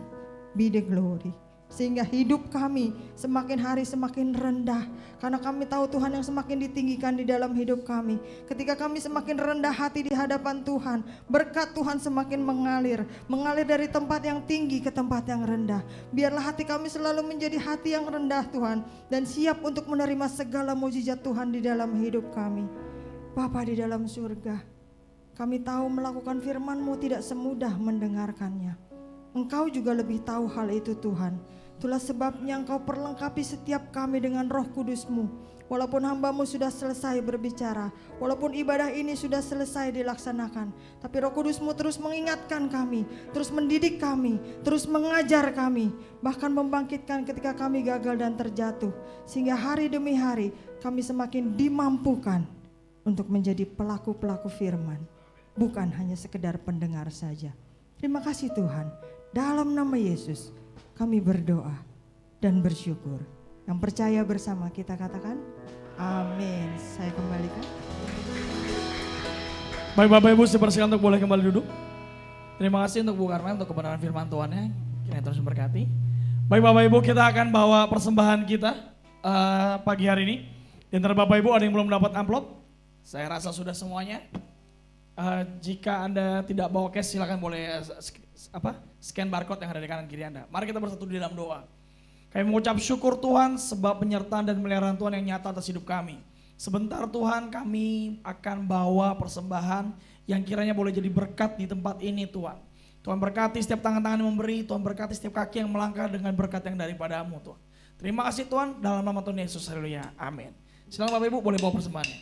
be the glory. Sehingga hidup kami semakin hari semakin rendah, karena kami tahu Tuhan yang semakin ditinggikan di dalam hidup kami. Ketika kami semakin rendah hati di hadapan Tuhan, berkat Tuhan semakin mengalir dari tempat yang tinggi ke tempat yang rendah. Biarlah hati kami selalu menjadi hati yang rendah Tuhan, dan siap untuk menerima segala mujizat Tuhan di dalam hidup kami. Bapa di dalam surga, kami tahu melakukan firman-Mu tidak semudah mendengarkannya. Engkau juga lebih tahu hal itu Tuhan. Itulah sebabnya Engkau perlengkapi setiap kami dengan Roh Kudus-Mu. Walaupun hamba-Mu sudah selesai berbicara, walaupun ibadah ini sudah selesai dilaksanakan, tapi Roh Kudus-Mu terus mengingatkan kami, terus mendidik kami, terus mengajar kami, bahkan membangkitkan ketika kami gagal dan terjatuh. Sehingga hari demi hari kami semakin dimampukan untuk menjadi pelaku-pelaku firman, bukan hanya sekedar pendengar saja. Terima kasih Tuhan. Dalam nama Yesus kami berdoa dan bersyukur. Yang percaya bersama kita katakan amin. Saya kembalikan. Baik Bapak Ibu, dipersilakan untuk boleh kembali duduk. Terima kasih untuk Bu Karmen untuk kebenaran firman Tuhannya. Kiranya terus memberkati. Baik Bapak Ibu, kita akan bawa persembahan kita pagi hari ini. Di antara Bapak Ibu ada yang belum dapat amplop? Saya rasa sudah semuanya. Jika Anda tidak bawa cash, silakan boleh scan barcode yang ada di kanan kiri Anda. Mari kita bersatu di dalam doa. Kami mengucap syukur Tuhan sebab penyertaan dan pemeliharaan Tuhan yang nyata atas hidup kami. Sebentar Tuhan, kami akan bawa persembahan yang kiranya boleh jadi berkat di tempat ini Tuhan. Tuhan berkati setiap tangan-tangan yang memberi, Tuhan berkati setiap kaki yang melangkah dengan berkat yang daripada-Mu Tuhan. Terima kasih Tuhan, dalam nama Tuhan Yesus, haleluya, amin. Silakan Bapak Ibu boleh bawa persembahannya.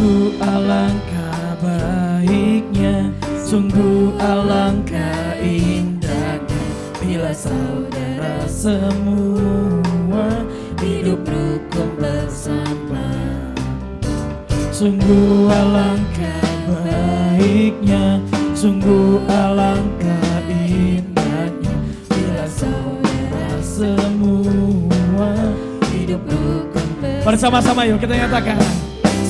Sungguh alangkah baiknya, sungguh alangkah indahnya, bila saudara semua hidup rukun bersama. Sungguh alangkah baiknya, sungguh alangkah indahnya, bila saudara semua hidup rukun bersama. Bersama-sama yuk kita nyatakan.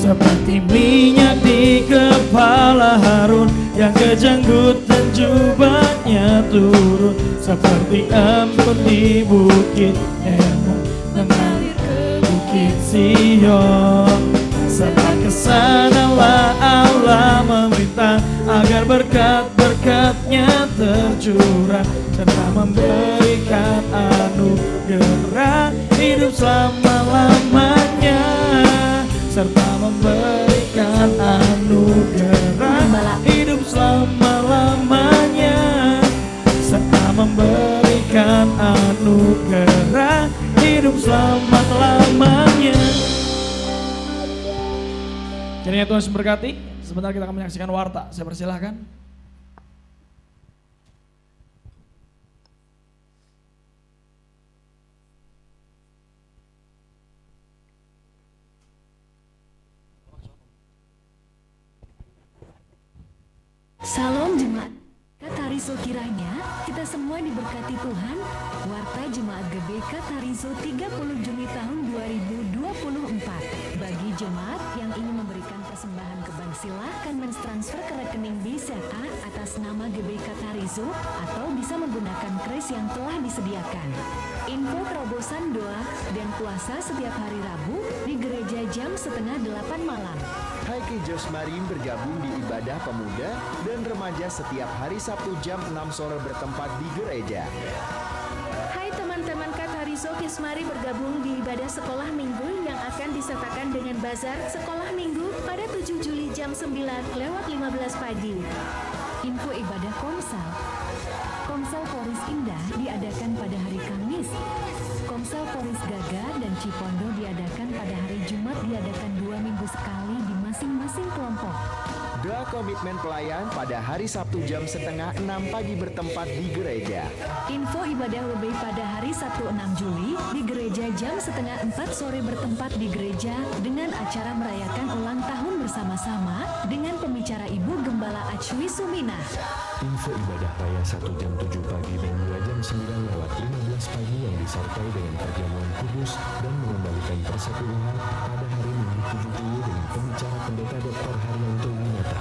Seperti minyak di kepala Harun yang kejanggut dan jubahnya turun, seperti embun di bukit Hermon mengalir ke bukit Sion. Sebab kesanalah Allah memerintah agar berkat-berkatnya tercurah, serta memberikan anugerah hidup selama-lamanya, serta memberikan anugerah hidup selama-lamanya, serta memberikan anugerah hidup selama-lamanya. Kiranya Tuhan memberkati. Sebentar kita akan menyaksikan warta. Saya persilahkan. Salam Jemaat Katariso, kiranya kita semua diberkati Tuhan. Warta Jemaat GBK Tariso 30 Juni tahun 2024. Bagi jemaat yang ingin memberikan persembahan ke bank, silahkan mentransfer ke rekening BCA atas nama GBK Tariso atau bisa menggunakan kris yang telah disediakan. Info terobosan doa dan puasa setiap hari Rabu di gereja jam 7:30 malam. Haiki Josmarin bergabung di ibadah pemuda dan remaja setiap hari Sabtu jam 6 sore bertempat di gereja. Hai teman-teman Katariso, Kismari bergabung di ibadah sekolah minggu yang akan disertakan dengan bazar sekolah minggu pada 7 Juli jam 9:15 pagi. Info ibadah Komsel Komsel Poris Indah diadakan pada hari Kamis. Komsel Poris Gaga dan Cipondo diadakan pada hari Jumat, diadakan 2 minggu sekali di masing-masing kelompok. Doa komitmen pelayan pada hari Sabtu jam setengah 6 pagi bertempat di gereja. Info ibadah lebih pada hari Sabtu 6 Juli di gereja jam setengah 4 sore bertempat di gereja dengan acara merayakan ulang tahun bersama-sama dengan pembicara Ibu Gembala Acwi Suminah. Info ibadah raya 1 jam 7 pagi dan 2 jam 9 lewat 15 pagi yang disertai dengan perjamuan kudus dan mengembalikan persatuan pada hari Minggu 7 Juli dengan pembicara pendeta Dr. Haryanto Winata.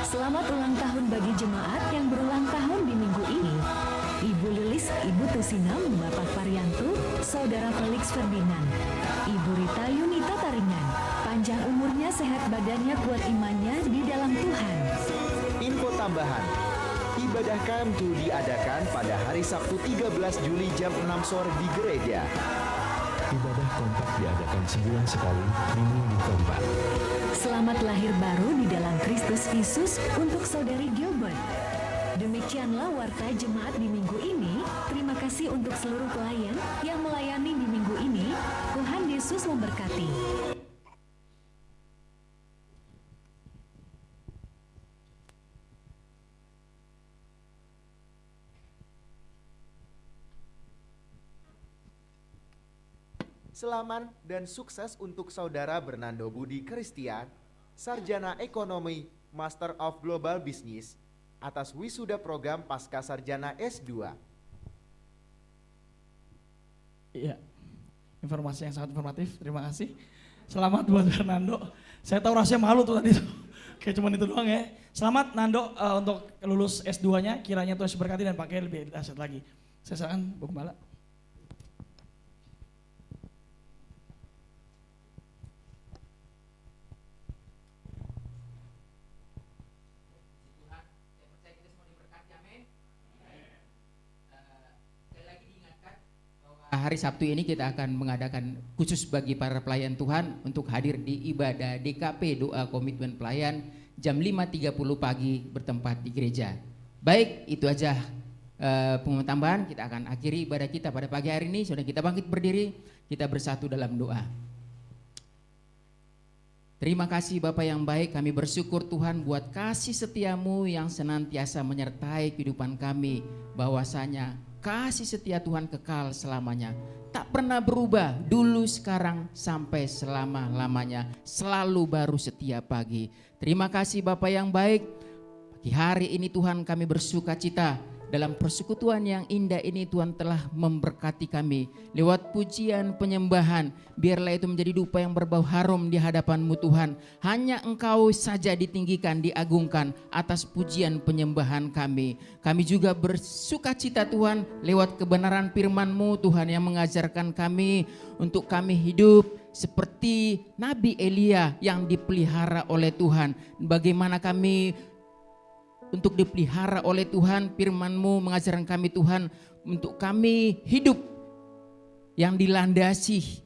Selamat ulang tahun bagi jemaat yang berulang tahun di minggu ini. Ibu Lilis, Ibu Tusina, Bapak Parianto, Saudara Felix Ferdinand, Ibu Rita Yunita Taringan. Panjang umurnya, sehat badannya, kuat imannya di dalam Tuhan. Info tambahan, ibadah KM2 diadakan pada hari Sabtu 13 Juli jam 6 sore di gereja. Ibadah kompak diadakan sebulan sekali di minggu keempat. Selamat lahir baru di dalam Kristus Yesus untuk Saudari Gilbert. Demikianlah warta jemaat di minggu ini. Terima kasih untuk seluruh pelayan yang melayani di minggu ini. Tuhan Yesus memberkati. Selamat dan sukses untuk Saudara Bernardo Budi Christian, Sarjana Ekonomi, Master of Global Business, atas wisuda program Pasca Sarjana S2. Iya, informasi yang sangat informatif, terima kasih. Selamat buat Nando. Saya tahu rasanya malu tuh tadi tuh. Kayak cuman itu doang ya. Selamat Nando untuk lulus S2-nya, kiranya Tuhan berkati dan pakai lebih dahsyat lagi. Saya serahkan Bu Gembala. Hari Sabtu ini kita akan mengadakan khusus bagi para pelayan Tuhan untuk hadir di ibadah DKP doa komitmen pelayan jam 5.30 pagi bertempat di gereja. Baik, itu aja pengumuman tambahan. Kita akan akhiri ibadah kita pada pagi hari ini. Sudah kita bangkit berdiri, kita bersatu dalam doa. Terima kasih Bapa yang baik, kami bersyukur Tuhan buat kasih setiamu yang senantiasa menyertai kehidupan kami, bahwasanya kasih setia Tuhan kekal selamanya, tak pernah berubah, dulu, sekarang, sampai selama-lamanya, selalu baru setiap pagi. Terima kasih Bapa yang baik, pagi hari ini Tuhan kami bersuka cita dalam persekutuan yang indah ini. Tuhan telah memberkati kami lewat pujian penyembahan. Biarlah itu menjadi dupa yang berbau harum di hadapan-Mu Tuhan. Hanya Engkau saja ditinggikan, diagungkan atas pujian penyembahan kami. Kami juga bersuka cita Tuhan lewat kebenaran firman-Mu Tuhan yang mengajarkan kami untuk kami hidup seperti Nabi Elia yang dipelihara oleh Tuhan. Bagaimana kami untuk dipelihara oleh Tuhan, firman-Mu mengajarkan kami Tuhan untuk kami hidup yang dilandasi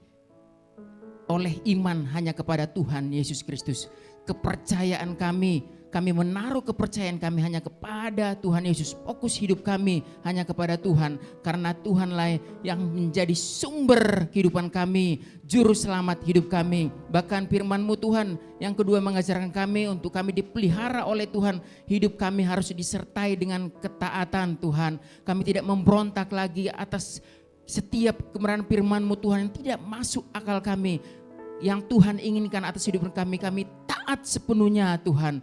oleh iman hanya kepada Tuhan Yesus Kristus. Kepercayaan kami menaruh kepercayaan kami hanya kepada Tuhan Yesus. Fokus hidup kami hanya kepada Tuhan, karena Tuhanlah yang menjadi sumber kehidupan kami, juru selamat hidup kami. Bahkan firman-Mu Tuhan yang kedua mengajarkan kami untuk kami dipelihara oleh Tuhan. Hidup kami harus disertai dengan ketaatan Tuhan. Kami tidak memberontak lagi atas setiap kebenaran firman-Mu Tuhan yang tidak masuk akal kami. Yang Tuhan inginkan atas hidup kami, kami taat sepenuhnya Tuhan.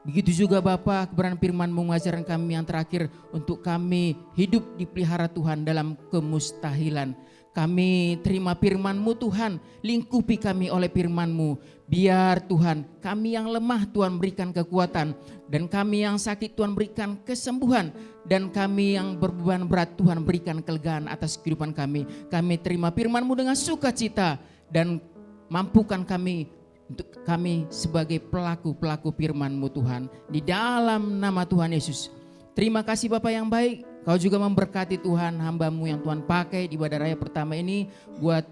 Begitu juga Bapa, kebenaran firman-Mu mengajarkan kami yang terakhir untuk kami hidup dipelihara Tuhan dalam kemustahilan. Kami terima firman-Mu Tuhan, lingkupi kami oleh firman-Mu. Biar Tuhan, kami yang lemah Tuhan berikan kekuatan, dan kami yang sakit Tuhan berikan kesembuhan, dan kami yang berbeban berat Tuhan berikan kelegaan atas kehidupan kami. Kami terima firman-Mu dengan sukacita, dan mampukan kami untuk kami sebagai pelaku-pelaku firman-Mu Tuhan, di dalam nama Tuhan Yesus. Terima kasih Bapa yang baik, Kau juga memberkati Tuhan hamba-Mu yang Tuhan pakai di ibadah raya pertama ini buat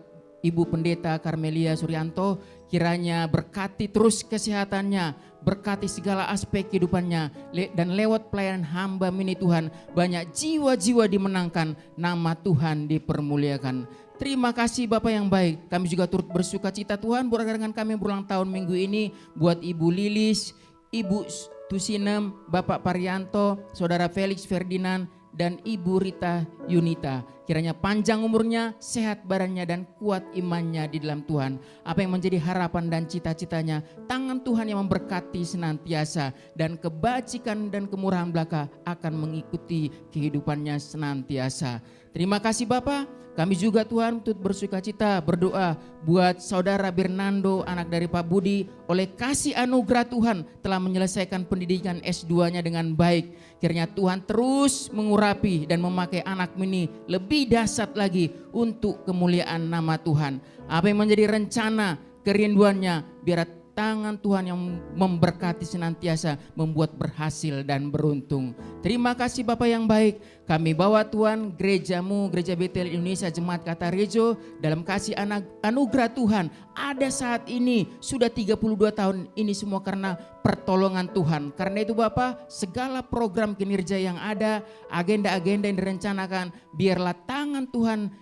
Ibu Pendeta Karmelia Suryanto, kiranya berkati terus kesehatannya, berkati segala aspek kehidupannya, dan lewat pelayanan hamba ini Tuhan, banyak jiwa-jiwa dimenangkan, nama Tuhan dipermuliakan. Terima kasih Bapak yang baik, kami juga turut bersuka cita Tuhan buat rekan kami berulang tahun minggu ini, buat Ibu Lilis, Ibu Tusinem, Bapak Parianto, Saudara Felix Ferdinand, dan Ibu Rita Yunita. Kiranya panjang umurnya, sehat badannya, dan kuat imannya di dalam Tuhan. Apa yang menjadi harapan dan cita-citanya, tangan Tuhan yang memberkati senantiasa, dan kebajikan dan kemurahan belaka akan mengikuti kehidupannya senantiasa. Terima kasih Bapak. Kami juga Tuhan turut bersuka cita berdoa buat Saudara Bernando, anak dari Pak Budi, oleh kasih anugerah Tuhan telah menyelesaikan pendidikan S2-nya dengan baik. Kiranya Tuhan terus mengurapi dan memakai anak ini lebih dahsyat lagi untuk kemuliaan nama Tuhan. Apa yang menjadi rencana kerinduannya, biar tangan Tuhan yang memberkati senantiasa membuat berhasil dan beruntung. Terima kasih Bapak yang baik. Kami bawa Tuhan gerejamu, Gereja Betel Indonesia Jemaat Katarejo dalam kasih anugerah Tuhan. Ada saat ini sudah 32 tahun ini semua karena pertolongan Tuhan. Karena itu Bapak, segala program kinerja yang ada, agenda-agenda yang direncanakan, biarlah tangan Tuhan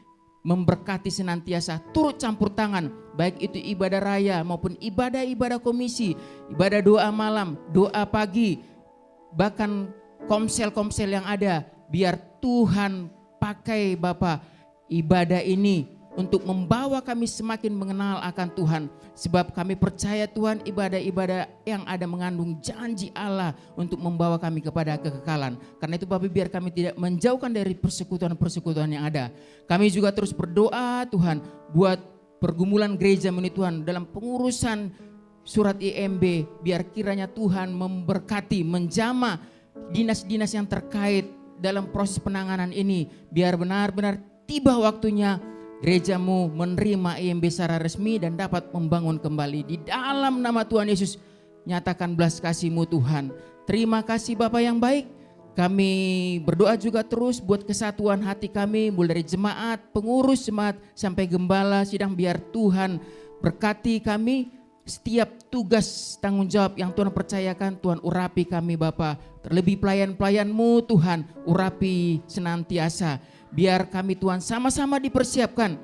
memberkati senantiasa, turut campur tangan, baik itu ibadah raya maupun ibadah-ibadah komisi, ibadah doa malam, doa pagi, bahkan komsel-komsel yang ada, biar Tuhan pakai Bapak ibadah ini untuk membawa kami semakin mengenal akan Tuhan. Sebab kami percaya Tuhan, ibadah-ibadah yang ada mengandung janji Allah untuk membawa kami kepada kekekalan. Karena itu Bapak, biar kami tidak menjauhkan dari persekutuan-persekutuan yang ada. Kami juga terus berdoa Tuhan buat pergumulan gereja ini Tuhan dalam pengurusan surat IMB. Biar kiranya Tuhan memberkati, menjamah dinas-dinas yang terkait dalam proses penanganan ini. Biar benar-benar tiba waktunya gerejamu menerima IMB secara resmi dan dapat membangun kembali. Di dalam nama Tuhan Yesus, nyatakan belas kasih-Mu Tuhan. Terima kasih Bapak yang baik. Kami berdoa juga terus buat kesatuan hati kami, mulai dari jemaat, pengurus jemaat, sampai gembala sidang. Biar Tuhan berkati kami, setiap tugas tanggung jawab yang Tuhan percayakan, Tuhan urapi kami Bapak. Terlebih pelayan-pelayan-Mu Tuhan, urapi senantiasa. Biar kami Tuhan sama-sama dipersiapkan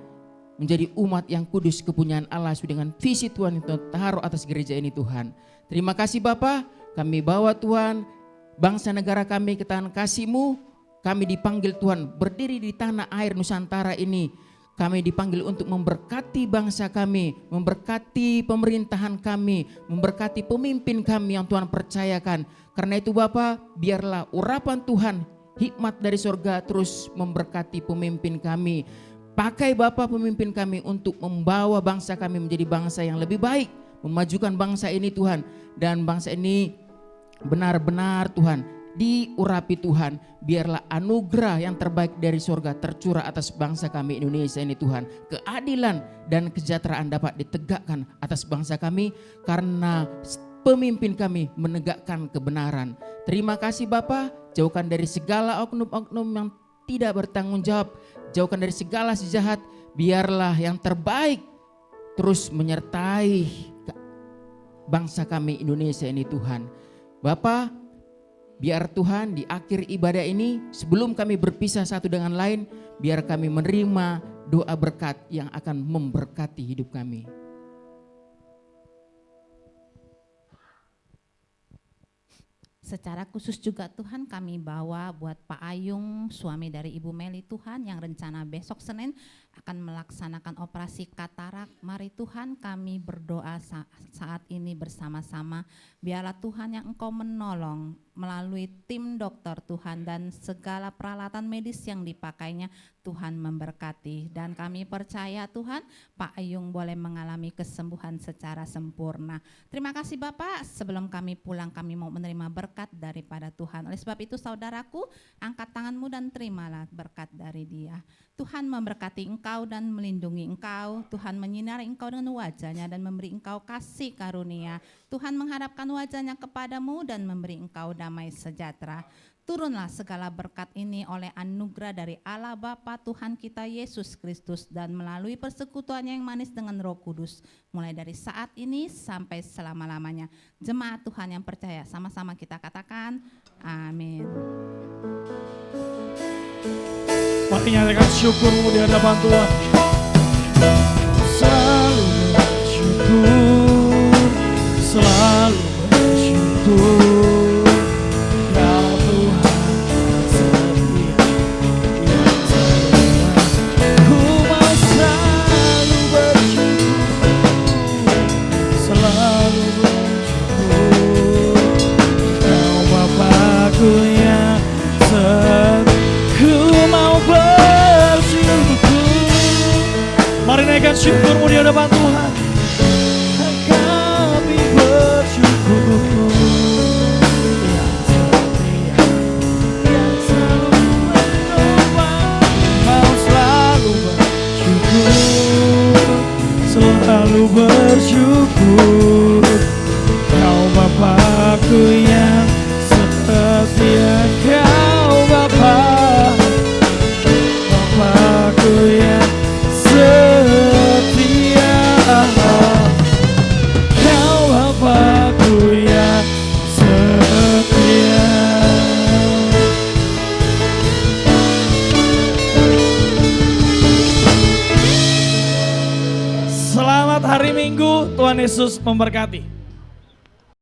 menjadi umat yang kudus kepunyaan Allah sesuai dengan visi Tuhan yang Tuhan taruh atas gereja ini Tuhan. Terima kasih Bapa, kami bawa Tuhan bangsa negara kami ke tangan kasih-Mu. Kami dipanggil Tuhan berdiri di tanah air Nusantara ini. Kami dipanggil untuk memberkati bangsa kami, memberkati pemerintahan kami, memberkati pemimpin kami yang Tuhan percayakan. Karena itu Bapa, biarlah urapan Tuhan, hikmat dari surga terus memberkati pemimpin kami. Pakai Bapak pemimpin kami untuk membawa bangsa kami menjadi bangsa yang lebih baik, memajukan bangsa ini Tuhan. Dan bangsa ini benar-benar Tuhan diurapi Tuhan. Biarlah anugerah yang terbaik dari surga tercurah atas bangsa kami Indonesia ini Tuhan. Keadilan dan kesejahteraan dapat ditegakkan atas bangsa kami karena pemimpin kami menegakkan kebenaran. Terima kasih Bapak. Jauhkan dari segala oknum-oknum yang tidak bertanggung jawab. Jauhkan dari segala sejahat. Biarlah yang terbaik terus menyertai bangsa kami Indonesia ini Tuhan. Bapa, biar Tuhan di akhir ibadah ini, sebelum kami berpisah satu dengan lain, biar kami menerima doa berkat yang akan memberkati hidup kami. Secara khusus juga Tuhan kami bawa buat Pak Ayung, suami dari Ibu Meli Tuhan, yang rencana besok Senin akan melaksanakan operasi katarak. Mari Tuhan kami berdoa saat ini bersama-sama. Biarlah Tuhan yang Engkau menolong melalui tim dokter Tuhan dan segala peralatan medis yang dipakainya, Tuhan memberkati. Dan kami percaya Tuhan Pak Ayung boleh mengalami kesembuhan secara sempurna. Terima kasih Bapak. Sebelum kami pulang kami mau menerima berkat daripada Tuhan. Oleh sebab itu saudaraku, angkat tanganmu dan terimalah berkat dari Dia. Tuhan memberkati engkau dan melindungi engkau. Tuhan menyinari engkau dengan wajahnya dan memberi engkau kasih karunia. Tuhan menghadapkan wajahnya kepadamu dan memberi engkau damai sejahtera. Turunlah segala berkat ini oleh anugerah dari Allah Bapa Tuhan kita Yesus Kristus dan melalui persekutuan yang manis dengan Roh Kudus mulai dari saat ini sampai selama-lamanya. Jemaat Tuhan yang percaya, sama-sama kita katakan amin. Mari nyatakan syukurmu di hadapan Tuhan. Selalu bersyukur, selalu bersyukur. Mari naikkan syukurmu di hadapan Tuhan. Kami bersyukur yang setia, yang selalu menolong. Mau selalu bersyukur, selalu bersyukur. Kau Bapakku yang setia, Kau Bapakku yang setia, Kau Bapakku yang setia. Selamat hari Minggu, Tuhan Yesus memberkati.